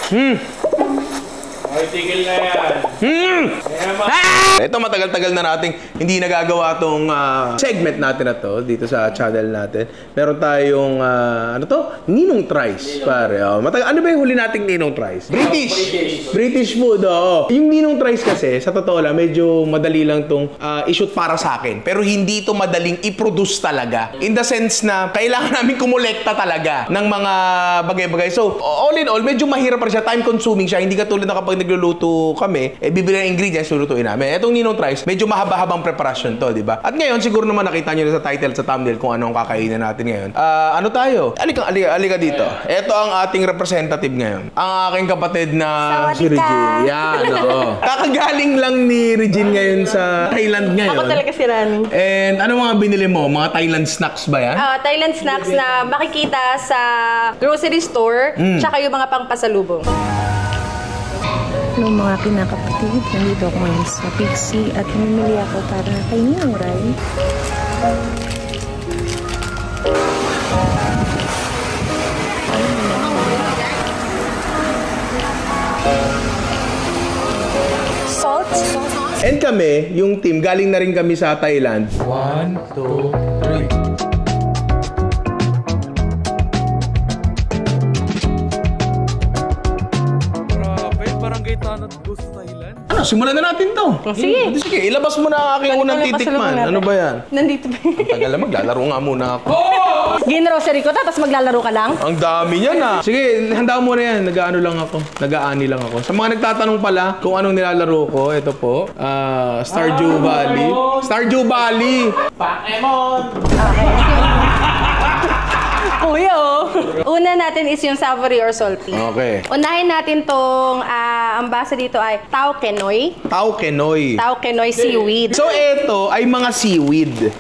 Ay, tigil na yan. Ito matagal-tagal na nating hindi nagagawa tong segment natin na to dito sa channel natin. Meron tayong ano to? Ninong Thrice, pare. Ano ba yung huli nating Ninong Thrice? British food, oo. Yung Ninong Thrice kasi, sa totoo lang, medyo madali lang tong i-shoot para sa akin. Pero hindi to madaling i-produce talaga. In the sense na kailangan namin kumolekta talaga ng mga bagay-bagay. So, all in all, medyo mahirap pa siya. Time-consuming siya. Hindi katulad na kapag nagluluto kami, bibili ng ingredients, lulutuin namin. Etong Ninong Thrice, medyo mahaba-habang preparasyon to, di ba? At ngayon, siguro naman nakita nyo na sa title, sa thumbnail, kung ano ang kakainin natin ngayon. Ano tayo? Alika dito. Ito ang ating representative ngayon. Ang aking kapatid na si Regine. Yan, oo. Kakagaling lang ni Regine ngayon sa Thailand ngayon. Ako talaga si Rani. And ano mga binili mo? Mga Thailand snacks ba yan? Thailand snacks na makikita sa grocery store, tsaka yung mga pangpasalubong. Hello mga kinakapatid, nandito ako ngayon sa Pixie at namimili ako para kay Ninong Rai. Salt? And kami, yung team, galing na rin kami sa Thailand. 1, 2, 3. Ano, simulan na natin to. Sige. Sige, ilabas mo na ang aking unang titikman. Ano ba yan? Nandito ba? Tagal na, maglalaro nga muna ako. Ginrocery ko, tapos maglalaro ka lang? Ang dami niyan ah. Sige, handa mo na yan. Nag-aano lang ako. Nag-aani lang ako. Sa mga nagtatanong pala kung anong nilalaro ko, ito po. Stardew Valley. Stardew Valley! Pokemon! Kuya, oh. Una natin is yung savory or salty. Okay. Unahin natin tong, ang basa dito ay Tao Kenoy. Tao Kenoy. Tao Kenoy seaweed. So, ito ay mga seaweed.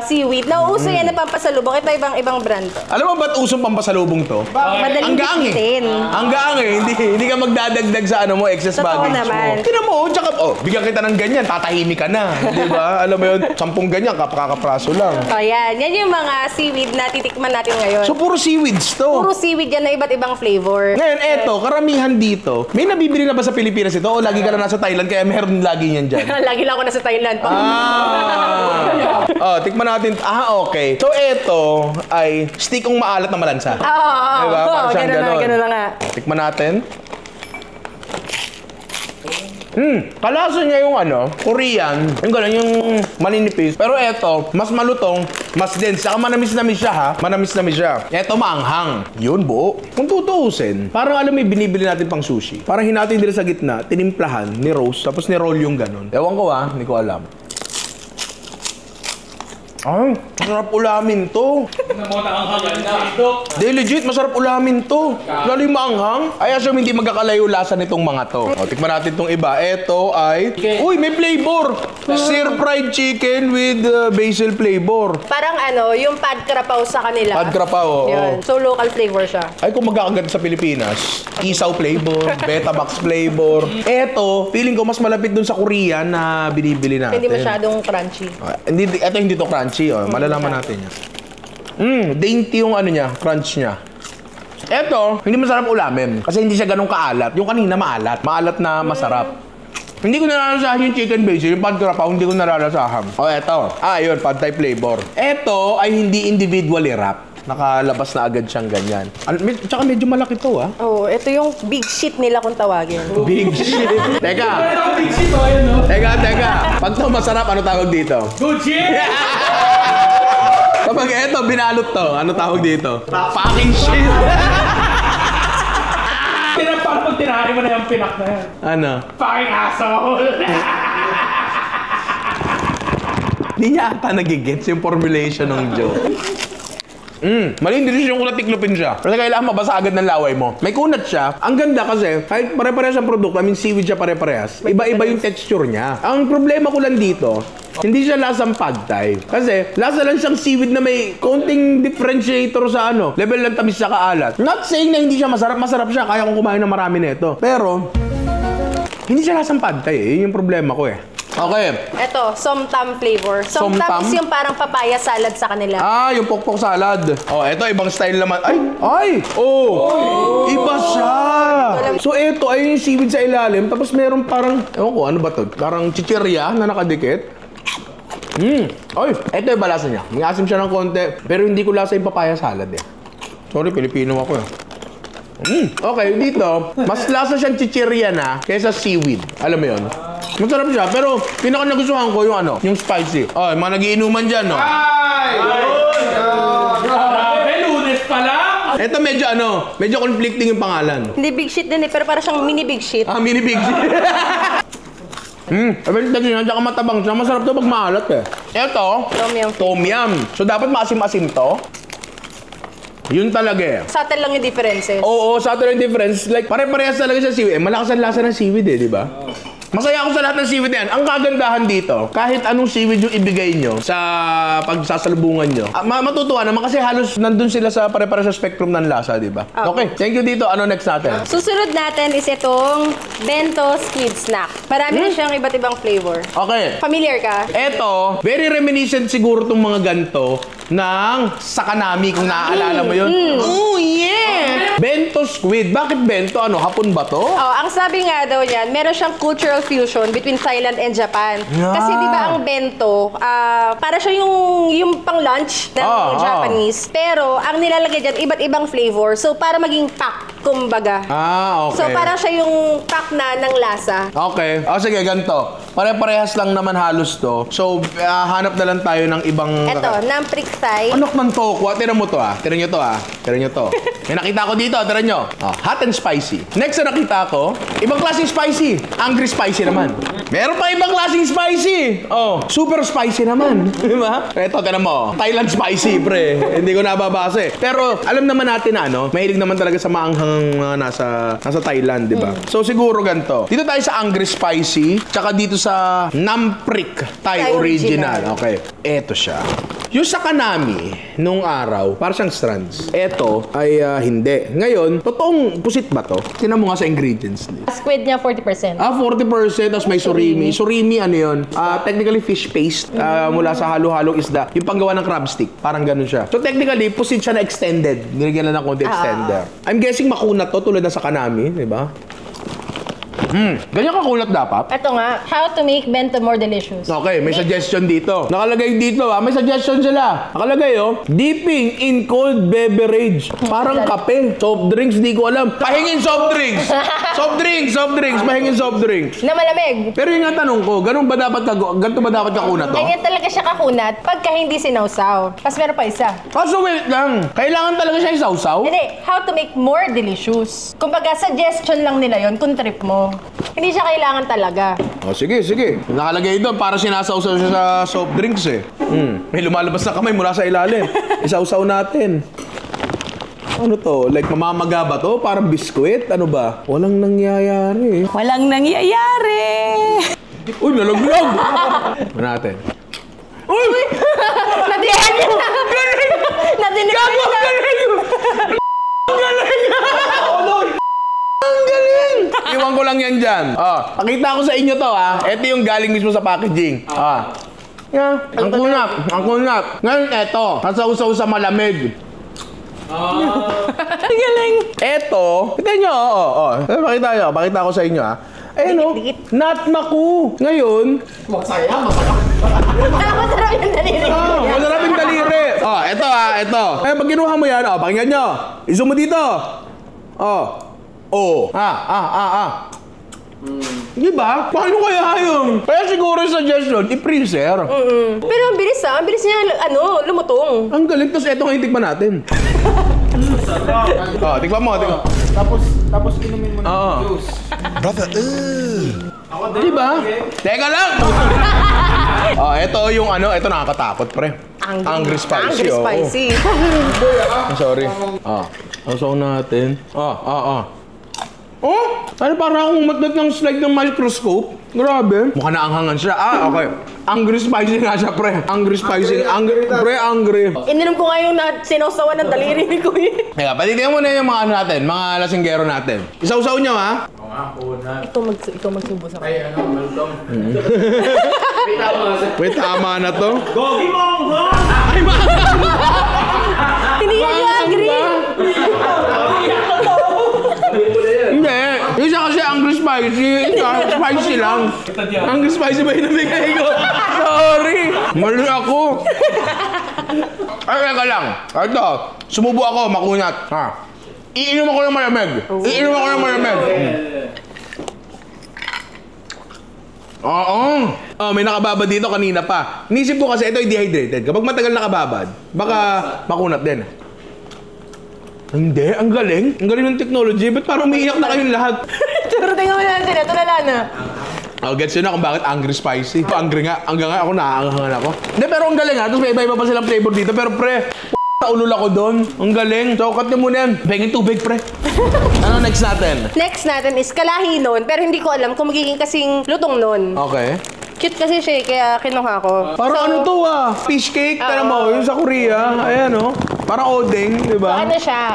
Seaweed. Nauuso yan na pampasalubong. Ito ibang brand to. Alam mo ba't usong pampasalubong to? Madaling Ang gaang bitin. Ang gaang hindi ka magdadagdag sa ano mo, excess Totoo baggage naman. mo. Tingnan mo, tsaka, bigyan kita ng ganyan, tatahimik ka na. Di ba? Alam mo yun, 10 ganyan, kakakapraso lang. So, yan. Yan yung mga seaweed na titikman natin ngayon. So, puro seaweeds to. Puro seaweed yan na iba't ibang flavor. Ngayon, eto, karamihan dito, may nabibili na ba sa Pilipinas ito? O lagi ka na nasa Thailand, kaya meron lagi niyan dyan? Lagi lang ako nasa Thailand. Tikman natin. Okay. So, eto ay stickong maalat na malansa. Diba? Parang siyang Ganun lang nga. Tikman natin. Kalasa niya yung Korean. Yung gano'n, yung maninipis. Pero eto, mas malutong, mas dense. Saka manamis-namis siya ha. Manamis-namis siya. Eto maanghang. Yun, buo. Kung tutuusin, parang alam mo yung binibili natin pang sushi. Parang hinatin din sa gitna, tinimplahan, ni-roast, tapos ni-roll yung gano'n. Ewan ko hindi ko alam. Ay, masarap ulamin to. Di, legit, masarap ulamin to. Lalo yung maanghang. Ay, assume hindi magkakalayo lasa nitong mga to. Tikman natin itong iba. Ito ay... Uy, may flavor! Stir-fried chicken with basil flavor. Parang yung pad krapaw sa kanila. Pad krapaw, oo. Yun. So, local flavor siya. Ay, kung magkakagat sa Pilipinas, isaw flavor, Betamax flavor. Ito, feeling ko mas malapit dun sa Korean na binibili natin. Hindi masyadong crunchy. Ito hindi to crunchy. Malalaman natin yan. Dainty yung niya, crunch niya. Eto, hindi masarap ulamin. Kasi hindi siya ganun kaalat. Yung kanina maalat. Maalat na masarap. Hindi ko naralasahan yung chicken basil. Yung pad krapaw, hindi ko naralasahan. Eto. Yun, pad thai flavor. Eto ay hindi individually wrap. Nakalabas na agad siyang ganyan. Tsaka medyo malaki to Ito yung big shit nila kung tawagin. Big shit. Teka. Teka. Pag to masarap, ano tawag dito? Good shit! Kapag eto, binalot to, ano tawag dito? Fucking shit! Pag tinahin mo na yung pinak na yan. Ano? Fucking asshole! Hindi niya ata nagigets yung formulation ng joke. Mali hindi yung kunat tiklopin siya. Kasi kailangan mabasa agad ng laway mo. May kunat siya. Ang ganda kasi, kahit pare-parehas ang produkto, seaweed siya pare-parehas, iba-iba yung texture niya. Ang problema ko lang dito, hindi siya lasang pad thai. Kasi, lasa lang siyang seaweed na may konting differentiator sa level ng tamis sa kaalat. Not saying na hindi siya masarap. Masarap siya. Kaya kong kumain ng marami nito. Pero, hindi siya lasang pad thai. Yun yung problema ko Okay. Ito, somtam flavor. Somtam Somtam? is yung parang papaya salad sa kanila. Ah, yung pokpok salad. Oh, eto ibang style naman. Ay! Oh! Iba siya! So eto ay yung seaweed sa ilalim, tapos meron parang, ewan ko, ano ba to? Parang chichirya na nakadikit. Ay, eto yung balasa niya. May asim siya ng konti, pero hindi ko lasa yung papaya salad eh. Sorry, Pilipino ako eh. Okay, dito, mas lasa siyang chichirya na kaysa seaweed. Alam mo yun? Masarap siya, pero pinaka nagustuhan ko yung ano, yung spicy. Oh, yung mga nagiinuman dyan, no? Grabe, Lunes pa lang. Ito medyo conflicting yung pangalan. Hindi big shit din eh, pero parang siyang mini big shit. Ah, mini big shit. Abel, daging yan, tsaka matabang siya. Masarap to pag maalat eh. Ito, Tom yum. tom yum. So dapat maasim-asim to. Yun talaga eh. Subtle lang yung differences. Oo, sa atin yung difference. Like, pare-parehas talaga sa seaweed. Malakas ang lasa ng seaweed eh, di ba? Masaya ako sa lahat ng seaweed yan. Ang kagandahan dito, kahit anong seaweed yung ibigay nyo sa pagsasalubungan nyo, matutuwa naman kasi halos nandun sila sa pare-pare sa spectrum ng lasa, di ba? Okay, thank you dito. Ano next natin? Susunod natin is itong bento squid snack. Marami na siyang iba't ibang flavor. Okay. Familiar ka? Eto, very reminiscent siguro tong mga ganto ng Sakanami, kung naaalala mo yun. Oh, yeah! Bento squid. Bakit bento? Ano, hapon ba to? Oh, ang sabi nga daw niyan, meron siyang cultural fusion between Thailand and Japan. Yeah. Kasi di ba ang bento, para siya yung pang lunch ng Japanese. Pero ang nilalagay diyan iba't ibang flavor. So para maging pack, kumbaga. Ah, okay. So parang siya yung pack na ng lasa. Okay. O sige, ganito. Pare-parehas lang naman halos to. So, hanap na lang tayo ng ibang... Eto, namprik Thai. Anak ng tokwa. Tira mo to ah. Tira nyo to ah. Tira nyo to. May nakita ko dito. Tira nyo. Oh, hot and spicy. Next na nakita ko, ibang klaseng spicy. Angry spicy naman. Meron pa ibang klaseng spicy. Oh, super spicy naman. Diba? Ito, tira mo. Thailand spicy, pre. Hindi ko nababasa eh. Pero, alam naman natin na ano, mahilig naman talaga sa maanghang nasa Thailand, diba? So, siguro ganito. Dito tayo sa angry spicy, tsaka dito sa namprik Thai Thai original. Okay. Eto siya. Yung sa Kanami, nung araw, para siyang strands. Eto ay hindi. Ngayon, totoong pusit ba to? Tingnan mo nga sa ingredients list. Squid niya 40%. 40%, tapos may surimi. Surimi, ano yun? Technically, fish paste mula sa halo-halong isda. Yung panggawa ng crab stick. Parang ganun siya. So, technically, pusit siya na extended. Nilagyan lang ng konti extender. I'm guessing makunat to, tulad na sa Kanami, di ba? Ganyan kakunat dapat. Ito nga, how to make bento more delicious. Okay, may suggestion dito. Nakalagay dito may suggestion sila. Nakalagay dipping in cold beverage. Parang kape. Soft drinks, di ko alam. Pahingin soft drinks. Soft drinks. Pahingin soft drinks. Na malamig. Pero yung nga tanong ko, ganito ba dapat kakunat to? Ganyan talaga siya kakunat pagka hindi sinawsaw. Tapos meron pa isa. Kaso wait lang. Kailangan talaga siya isawsaw? Hindi, how to make more delicious. Kumbaga, suggestion lang nila yon kung trip mo. Hindi siya kailangan talaga. Sige. Nakalagay doon para sinasawsaw siya sa soft drinks eh. May lumalabas na kamay mula sa ilalim. Isawsaw natin. Ano to? Like mamamaga ba to? Parang biskwit? Ano ba? Walang nangyayari. Walang nangyayari! Uy, nalaglag! Ano natin? Uy! Nadihan niya na! Nadinig niya na! Ang galing! Iwan ko lang yan dyan. Pakita ko sa inyo to Ito yung galing mismo sa packaging. Ang kunat. Ngayon eto, nasausaw sa malamig. Ang galing! Eto, kita nyo, pakita ko sa inyo Dikit. Natmaku. Ngayon, Masarap yung daliri. masarap yung daliri. Eto. Pag ginuha mo yan, pakinggan nyo. Iso mo dito. Diba? Paano kaya yung? Kaya siguro yung suggestion, i-freezer. Pero ang bilis ang bilis niya lumutong. Ang galing, tapos eto ngayon tikman natin. Tikman mo. Tapos inumin mo ng juice. Brother, diba? Teka lang! Ito yung ito nakakatakot, pre. Angry spicy. Angry spicy. Sorry. Sausaw natin. Ano parang akong matnat ng slide ng microscope? Grabe. Mukha na anghangan siya. Okay. Angry spicy nga siya, pre. Angry spicy. Angry. Ininom ko nga yung sinawsawan ng daliri ni Kuya. Teka, patitignan mo na yung mga natin, mga lasinggero natin. Isawsaw nyo, Ikaw magsubo sa Ay, ano, welcome. Wait, tama na to. Gogi mo! Ay, Hindi yan yung agree. Hindi. Isa kasi angry spicy. Isa spicy lang. Angry spicy ba yung nabigay ko? Sorry. Mali ako. Ay, teka lang. Ito. Sumubo ako, makunat. Ha? Iinom ako ng malamig. Iinom ako ng malamig. Oo. Oh, may nakababad dito kanina pa. Inisip ko kasi ito ay dehydrated. Kapag matagal nakababad, baka makunat din. Hindi, ang galing. Ang galing ng technology. Ba't parang umiiyak na kayong lahat? Pero tingnan mo natin, ito lala na. Oh, gets yun na kung bakit angry spicy. Angry nga. Hanggang nga ako naaanghangan ako. Hindi, pero ang galing ha. Tapos may iba-iba pa silang flavor dito. Pero pre, ulol ako doon. Ang galing. So, cut niyo muna yan. Pengin tubig, pre. Ano next natin? Next natin is kalahi nun, pero hindi ko alam kung magiging kasing lutong nun. Okay. Cute kasi siya, kaya kinuha ko. Parang ano to fish cake. Tara mo, yung sa Korea. Ayan o. Parang odeng, di ba? Ano siya,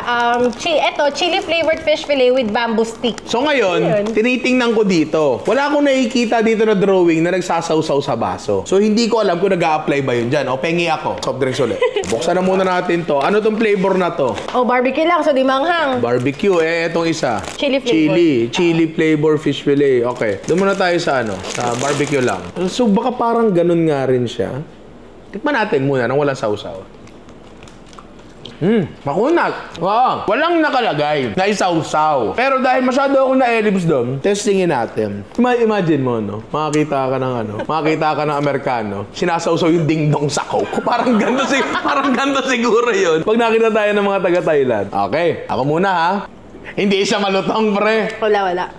chili flavored fish fillet with bamboo stick. So ngayon, Ayun. tinitingnan ko dito. Wala akong nakikita dito na drawing na nagsasawsaw sa baso. So hindi ko alam kung nag-a-apply ba yun dyan. O, pengi ako. Soft drinks ulit. Buksan na muna natin to. Ano tong flavor na to? Oh, barbecue lang, so di manghang. Barbecue. Etong isa. Chili flavor. Chili flavor fish fillet. Okay. Doon muna tayo sa sa barbecue lang. So baka parang ganun nga rin siya. Tikman natin muna nang walang sausaw. Makunat. Wow. Walang nakalagay na isawsaw. Pero dahil masyado akong na-elibs doon, testingin natin. Imagine mo, no? Makakita ka ng Amerikano, sinasawsaw yung dingdong sa Coke. Parang ganito siguro yun. Pag nakita tayo ng mga taga-Thailand. Okay. Ako muna, ha? Hindi siya malutong, pre. Wala.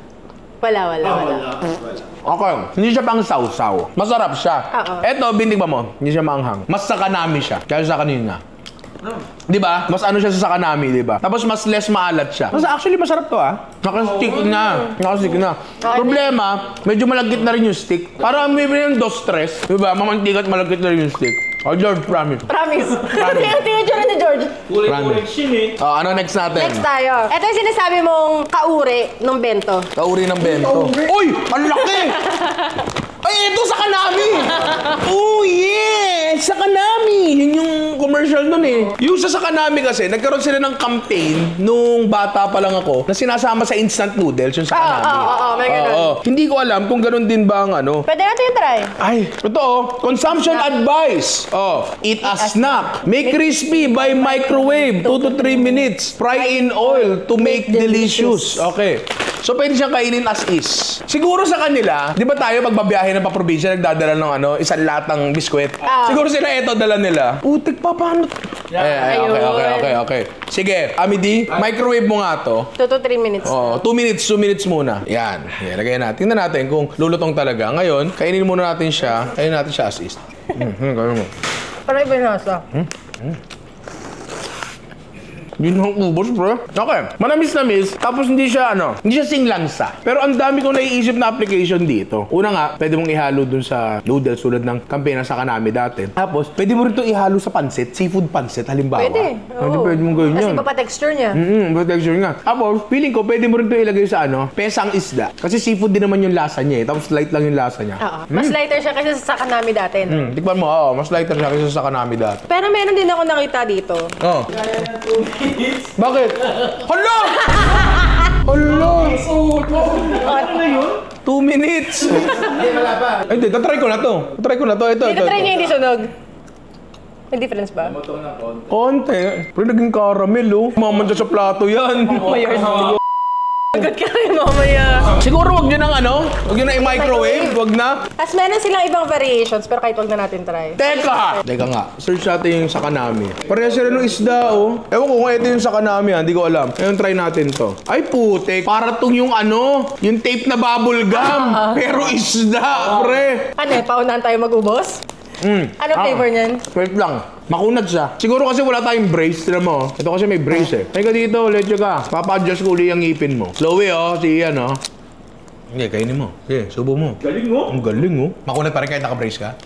Okay. Hindi siya pang sausaw. Masarap siya. Oo. Eto, bintig ba mo? Hindi siya maanghang. Mas sa kanami siya. Kaya sa kanina. Di ba? Mas ano siya sa kanami, di ba? Tapos mas less maalat siya. Mas actually masarap to Naka-stick na. Problema, medyo malagkit na rin yung stick. Parang may yung dos stress. Di ba? Mamantigat malagkit na rin yung stick. Oh, George, promise. Promise. Tingnan ni George. Kulit siya eh. Oh, ano next natin? Next tayo. Ito yung sinasabi mong kauri ng bento. Kauri ng bento. Uy! Ang laki! Ay, ito sa kanami! Oh, yeah! Sa kanami! Yun yung commercial nun eh. Yung sa kanami kasi, nagkaroon sila ng campaign nung bata pa lang ako na sinasama sa instant noodles yung sa kanami. May ganun. Hindi ko alam kung ganun din ba ang ano. Pwede natin yung try. Ay, ito consumption advice. Eat a snack. Make crispy by microwave 2 to 3 minutes. Fry in oil to make delicious. Okay. So, pwede siyang kainin as is. Siguro sa kanila, di ba tayo pagbabiyahe ng paprobinsya, nagdadala ng isang latang biskwit? Siguro sila ito, dala nila. Utik pa, paano? Okay. Sige, Amity, microwave mo nga to. 2 to 3 minutes. 2 minutes muna. Yan. Lagyan natin. Tingnan natin kung lulutong talaga. Ngayon, kainin muna natin siya. Kainin natin siya as is. Gawin mo. Para iba yung nasa. Yun ang ubos, bro. Okay. Manamis-namis, tapos hindi siya singlansa. Pero ang dami kong naiisip na application dito. Una nga, pwede mong ihalo dun sa noodles tulad ng kampena sa kanami dati. Tapos, pwede mo rin ito ihalo sa pansit, seafood pansit, halimbawa. Pwede. Pwede mong gawin yun. Kasi iba pa texture niya. Iba texture nga. Tapos, feeling ko, pwede mo rin ito ilagay sa pesang isda. Kasi seafood din naman yung lasa niya eh. Tapos, light lang yung lasa niya. Oo. Mas lighter siya kasi sa kanami dati. No? Tikman mo, mas lighter siya kaysa sa kanami dati. Pero meron din ako nakita dito. Bakit? Hala! Hala! Ano na yun? 2 minutes! Hindi, wala pa. Ay, hindi. Tatry ko na to. Ito. Dito try niya hindi sunog. May difference ba? Konti. Pero naging caramel, Mamanda sa plato yan. Agad ka rin mamaya. Siguro wag nyo wag nyo na i-microwave. Wag na. Tapos meron silang ibang variations pero kahit wag na natin try. Teka nga. Search natin yung sa kanami. Parehas sila ng isda, Ewan ko kung ito yung sa kanami, hindi ko alam. Ngayon try natin to. Ay, putik. Para tong yung yung tape na bubble gum. Pero isda, pre. Ano paunahan tayo mag-ubos? Ano flavor niyan? Wait lang. Makunat siya. Siguro kasi wala tayong brace. Tignan mo. Ito kasi may brace Teka dito, let's ka. Papa-adjust ko uli ang ngipin mo. Slowy si Ian Hindi, kainin mo. Sige, subo mo. Galing mo. Ang galing Makunat pa rin kahit naka-brace ka?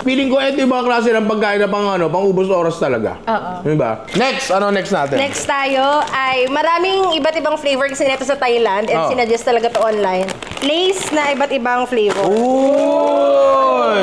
Feeling ko ito yung mga klase ng pagkain na pang ubos oras talaga. Oo. Diba? Next, ano next natin? Next tayo ay maraming iba't ibang flavor kasi nito sa Thailand and sinuggest talaga to online. Lace na iba't ibang flavor. Uy!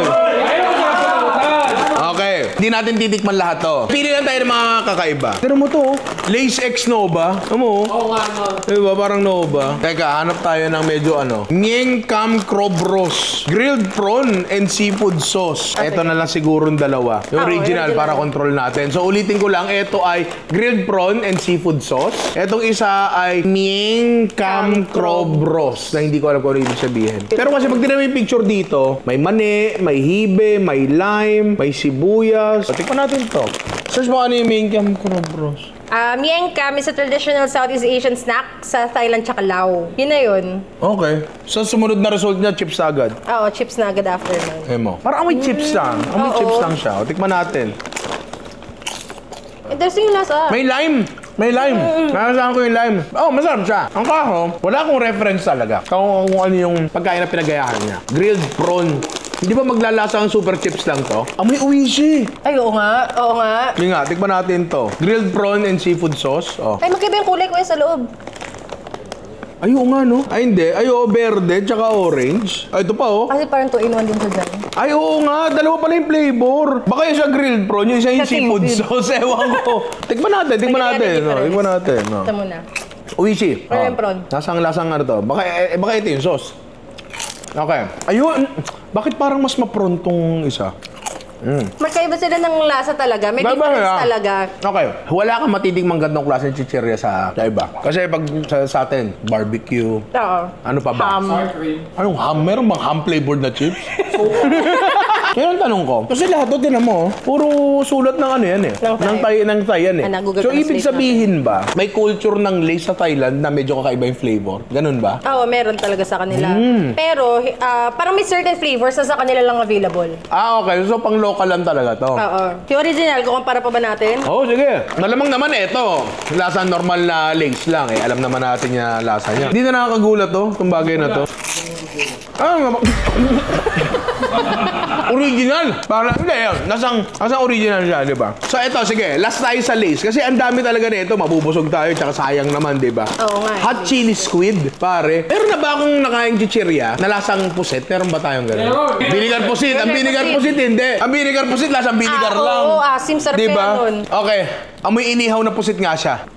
Okay, hindi natin titikman lahat to. Pili lang tayo ng mga kakaiba. Pero mo to, Lace X Nova. Ano mo? Oo nga, no. Diba, parang Nova. Teka, hanap tayo ng medyo Mieng Cam Crobros. Grilled prawn and seafood sauce. Ito na lang siguro yung dalawa. Yung original para control natin. So ulitin ko lang, ito ay grilled prawn and seafood sauce. Etong isa ay Mieng Cam Crobros na hindi ko alam kung ano ibig sabihin. Pero kasi pag tinanong yung picture dito, may mani, may hibe, may lime, may sibuyas. So, tikman natin to. Search mo ano yung Mieng Cam Crobros. Mieng Cam is a traditional Southeast Asian snack sa Thailand tsaka Lao. Yun na yun. Okay. So, sumunod na result niya, chips agad. Oo, chips na agad after nun. Emo. Parang amoy chips lang. Amoy Oo. chips lang siya. O, tikman natin. Interesting yung lasa. May lime. May lime. Nalasahan ko yung lime. Oh, masarap siya. Ang kaho, wala akong reference talaga. Kung ano yung pagkain na pinagayahan niya. Grilled prawn. Hindi ba maglalasa ang super chips lang to? Amoy uwishi. Ay, oo nga. Oo nga. Hindi nga, tikman natin to. Grilled prawn and seafood sauce. Oh. Ay, magkaiba yung kulay ko yun sa loob. Ay, oo nga, no? Ay, hindi. Ay, oo, verde, tsaka orange. Ay, ito pa, oh. Kasi parang 2-in-1 din sa dyan. Ay, oo nga. Dalawa pala yung flavor. Baka yung sa grilled prawn, yung isa yung Sa seafood seafood. sauce. Ewan ko. Tikman natin, tikman Lagyan natin. natin No, difference. tikman natin. No. Ito muna. Uwishi. Ano yung prawn? Lasang ano to? Baka ito yung sauce. Okay. Ayun. Bakit parang mas ma-prawn tong isa? Magkaiba sila ng lasa talaga. May difference talaga. Okay. Wala kang matitikmang gandong klase ng chichirya sa iba. Kasi pag sa atin, barbecue. Oo. Ano pa ba? Ham. Sour cream. Anong ham? Meron bang ham flavored na chips? Yan ang tanong ko. Kasi lahat to, tinan mo, puro sulat ng ano yan eh. Ng Thai yan eh. Google So, ibig Translate sabihin ba, may culture ng Lace sa Thailand na medyo kakaiba yung flavor? Ganun ba? Oo, meron talaga sa kanila. Pero, parang may certain flavors na sa kanila lang available. Ah, okay. So, pang local lang talaga to. Oo. Yung original, kukumpara pa ba natin? Oo, sige. Malamang naman ito. Lasa normal na Lace lang eh. Alam naman natin yung lasa niya. Hindi na nakakagulat to, itong bagay na to. Original! Parang, hindi yun. Nasang original siya, di ba? So, ito, sige. Last tayo sa Lace. Kasi ang dami talaga nito. Mabubusog tayo, tsaka sayang naman, di ba? Oo nga. Hot chili squid, pare. Meron na ba akong nakain chichirya na lasang pusit? Meron ba tayong gano'n? Meron. Vinegar pusit. Ang vinegar pusit, hindi. Ang vinegar pusit, lasang vinegar lang. Oo, asim, sarap Di ba? kaya nun. Okay. Amoy inihaw na pusit nga siya.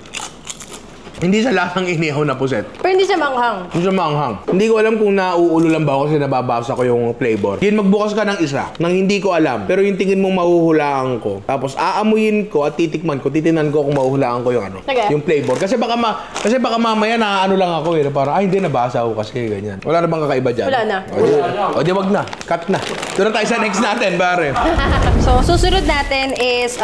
Hindi siya lasang inihaw na puset. Pero hindi siya manghang. Hindi siya maanghang. Hindi ko alam kung nauulo lang ba ako kasi nababasa ko yung flavor. Yun, magbukas ka ng isa nang hindi ko alam. Pero yung tingin mong mahuhulaan ko. Tapos aamuyin ko at titikman ko. Titinan ko kung mahuhulaan ko yung Okay. yung flavor. Kasi baka mamaya na ano lang ako eh. Parang, hindi nabasa ko kasi ganyan. Wala na bang kakaiba dyan? Wala na. O di wag na. Cut na. Doon na tayo sa next natin, pare. So, susunod natin is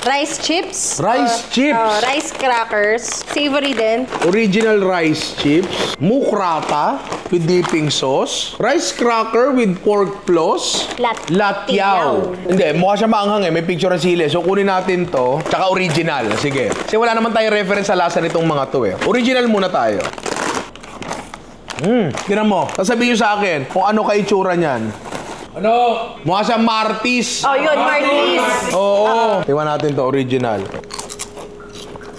rice chips. Rice chips. Rice crackers. Savory din. Original rice chips, mukrata with dipping sauce, rice cracker with pork floss, latyaw. Hindi, mukha siya maanghang eh. May picture ng sili. So, kunin natin to. Tsaka original. Sige. Kasi wala naman tayo reference sa lasa nitong mga to eh. Original muna tayo. Tinan mo. Sasabihin nyo sa akin kung ano ka-itsura niyan. Ano? Mukha siya Martis. Oh, yun, Martis. Oo. Tingnan natin to, original.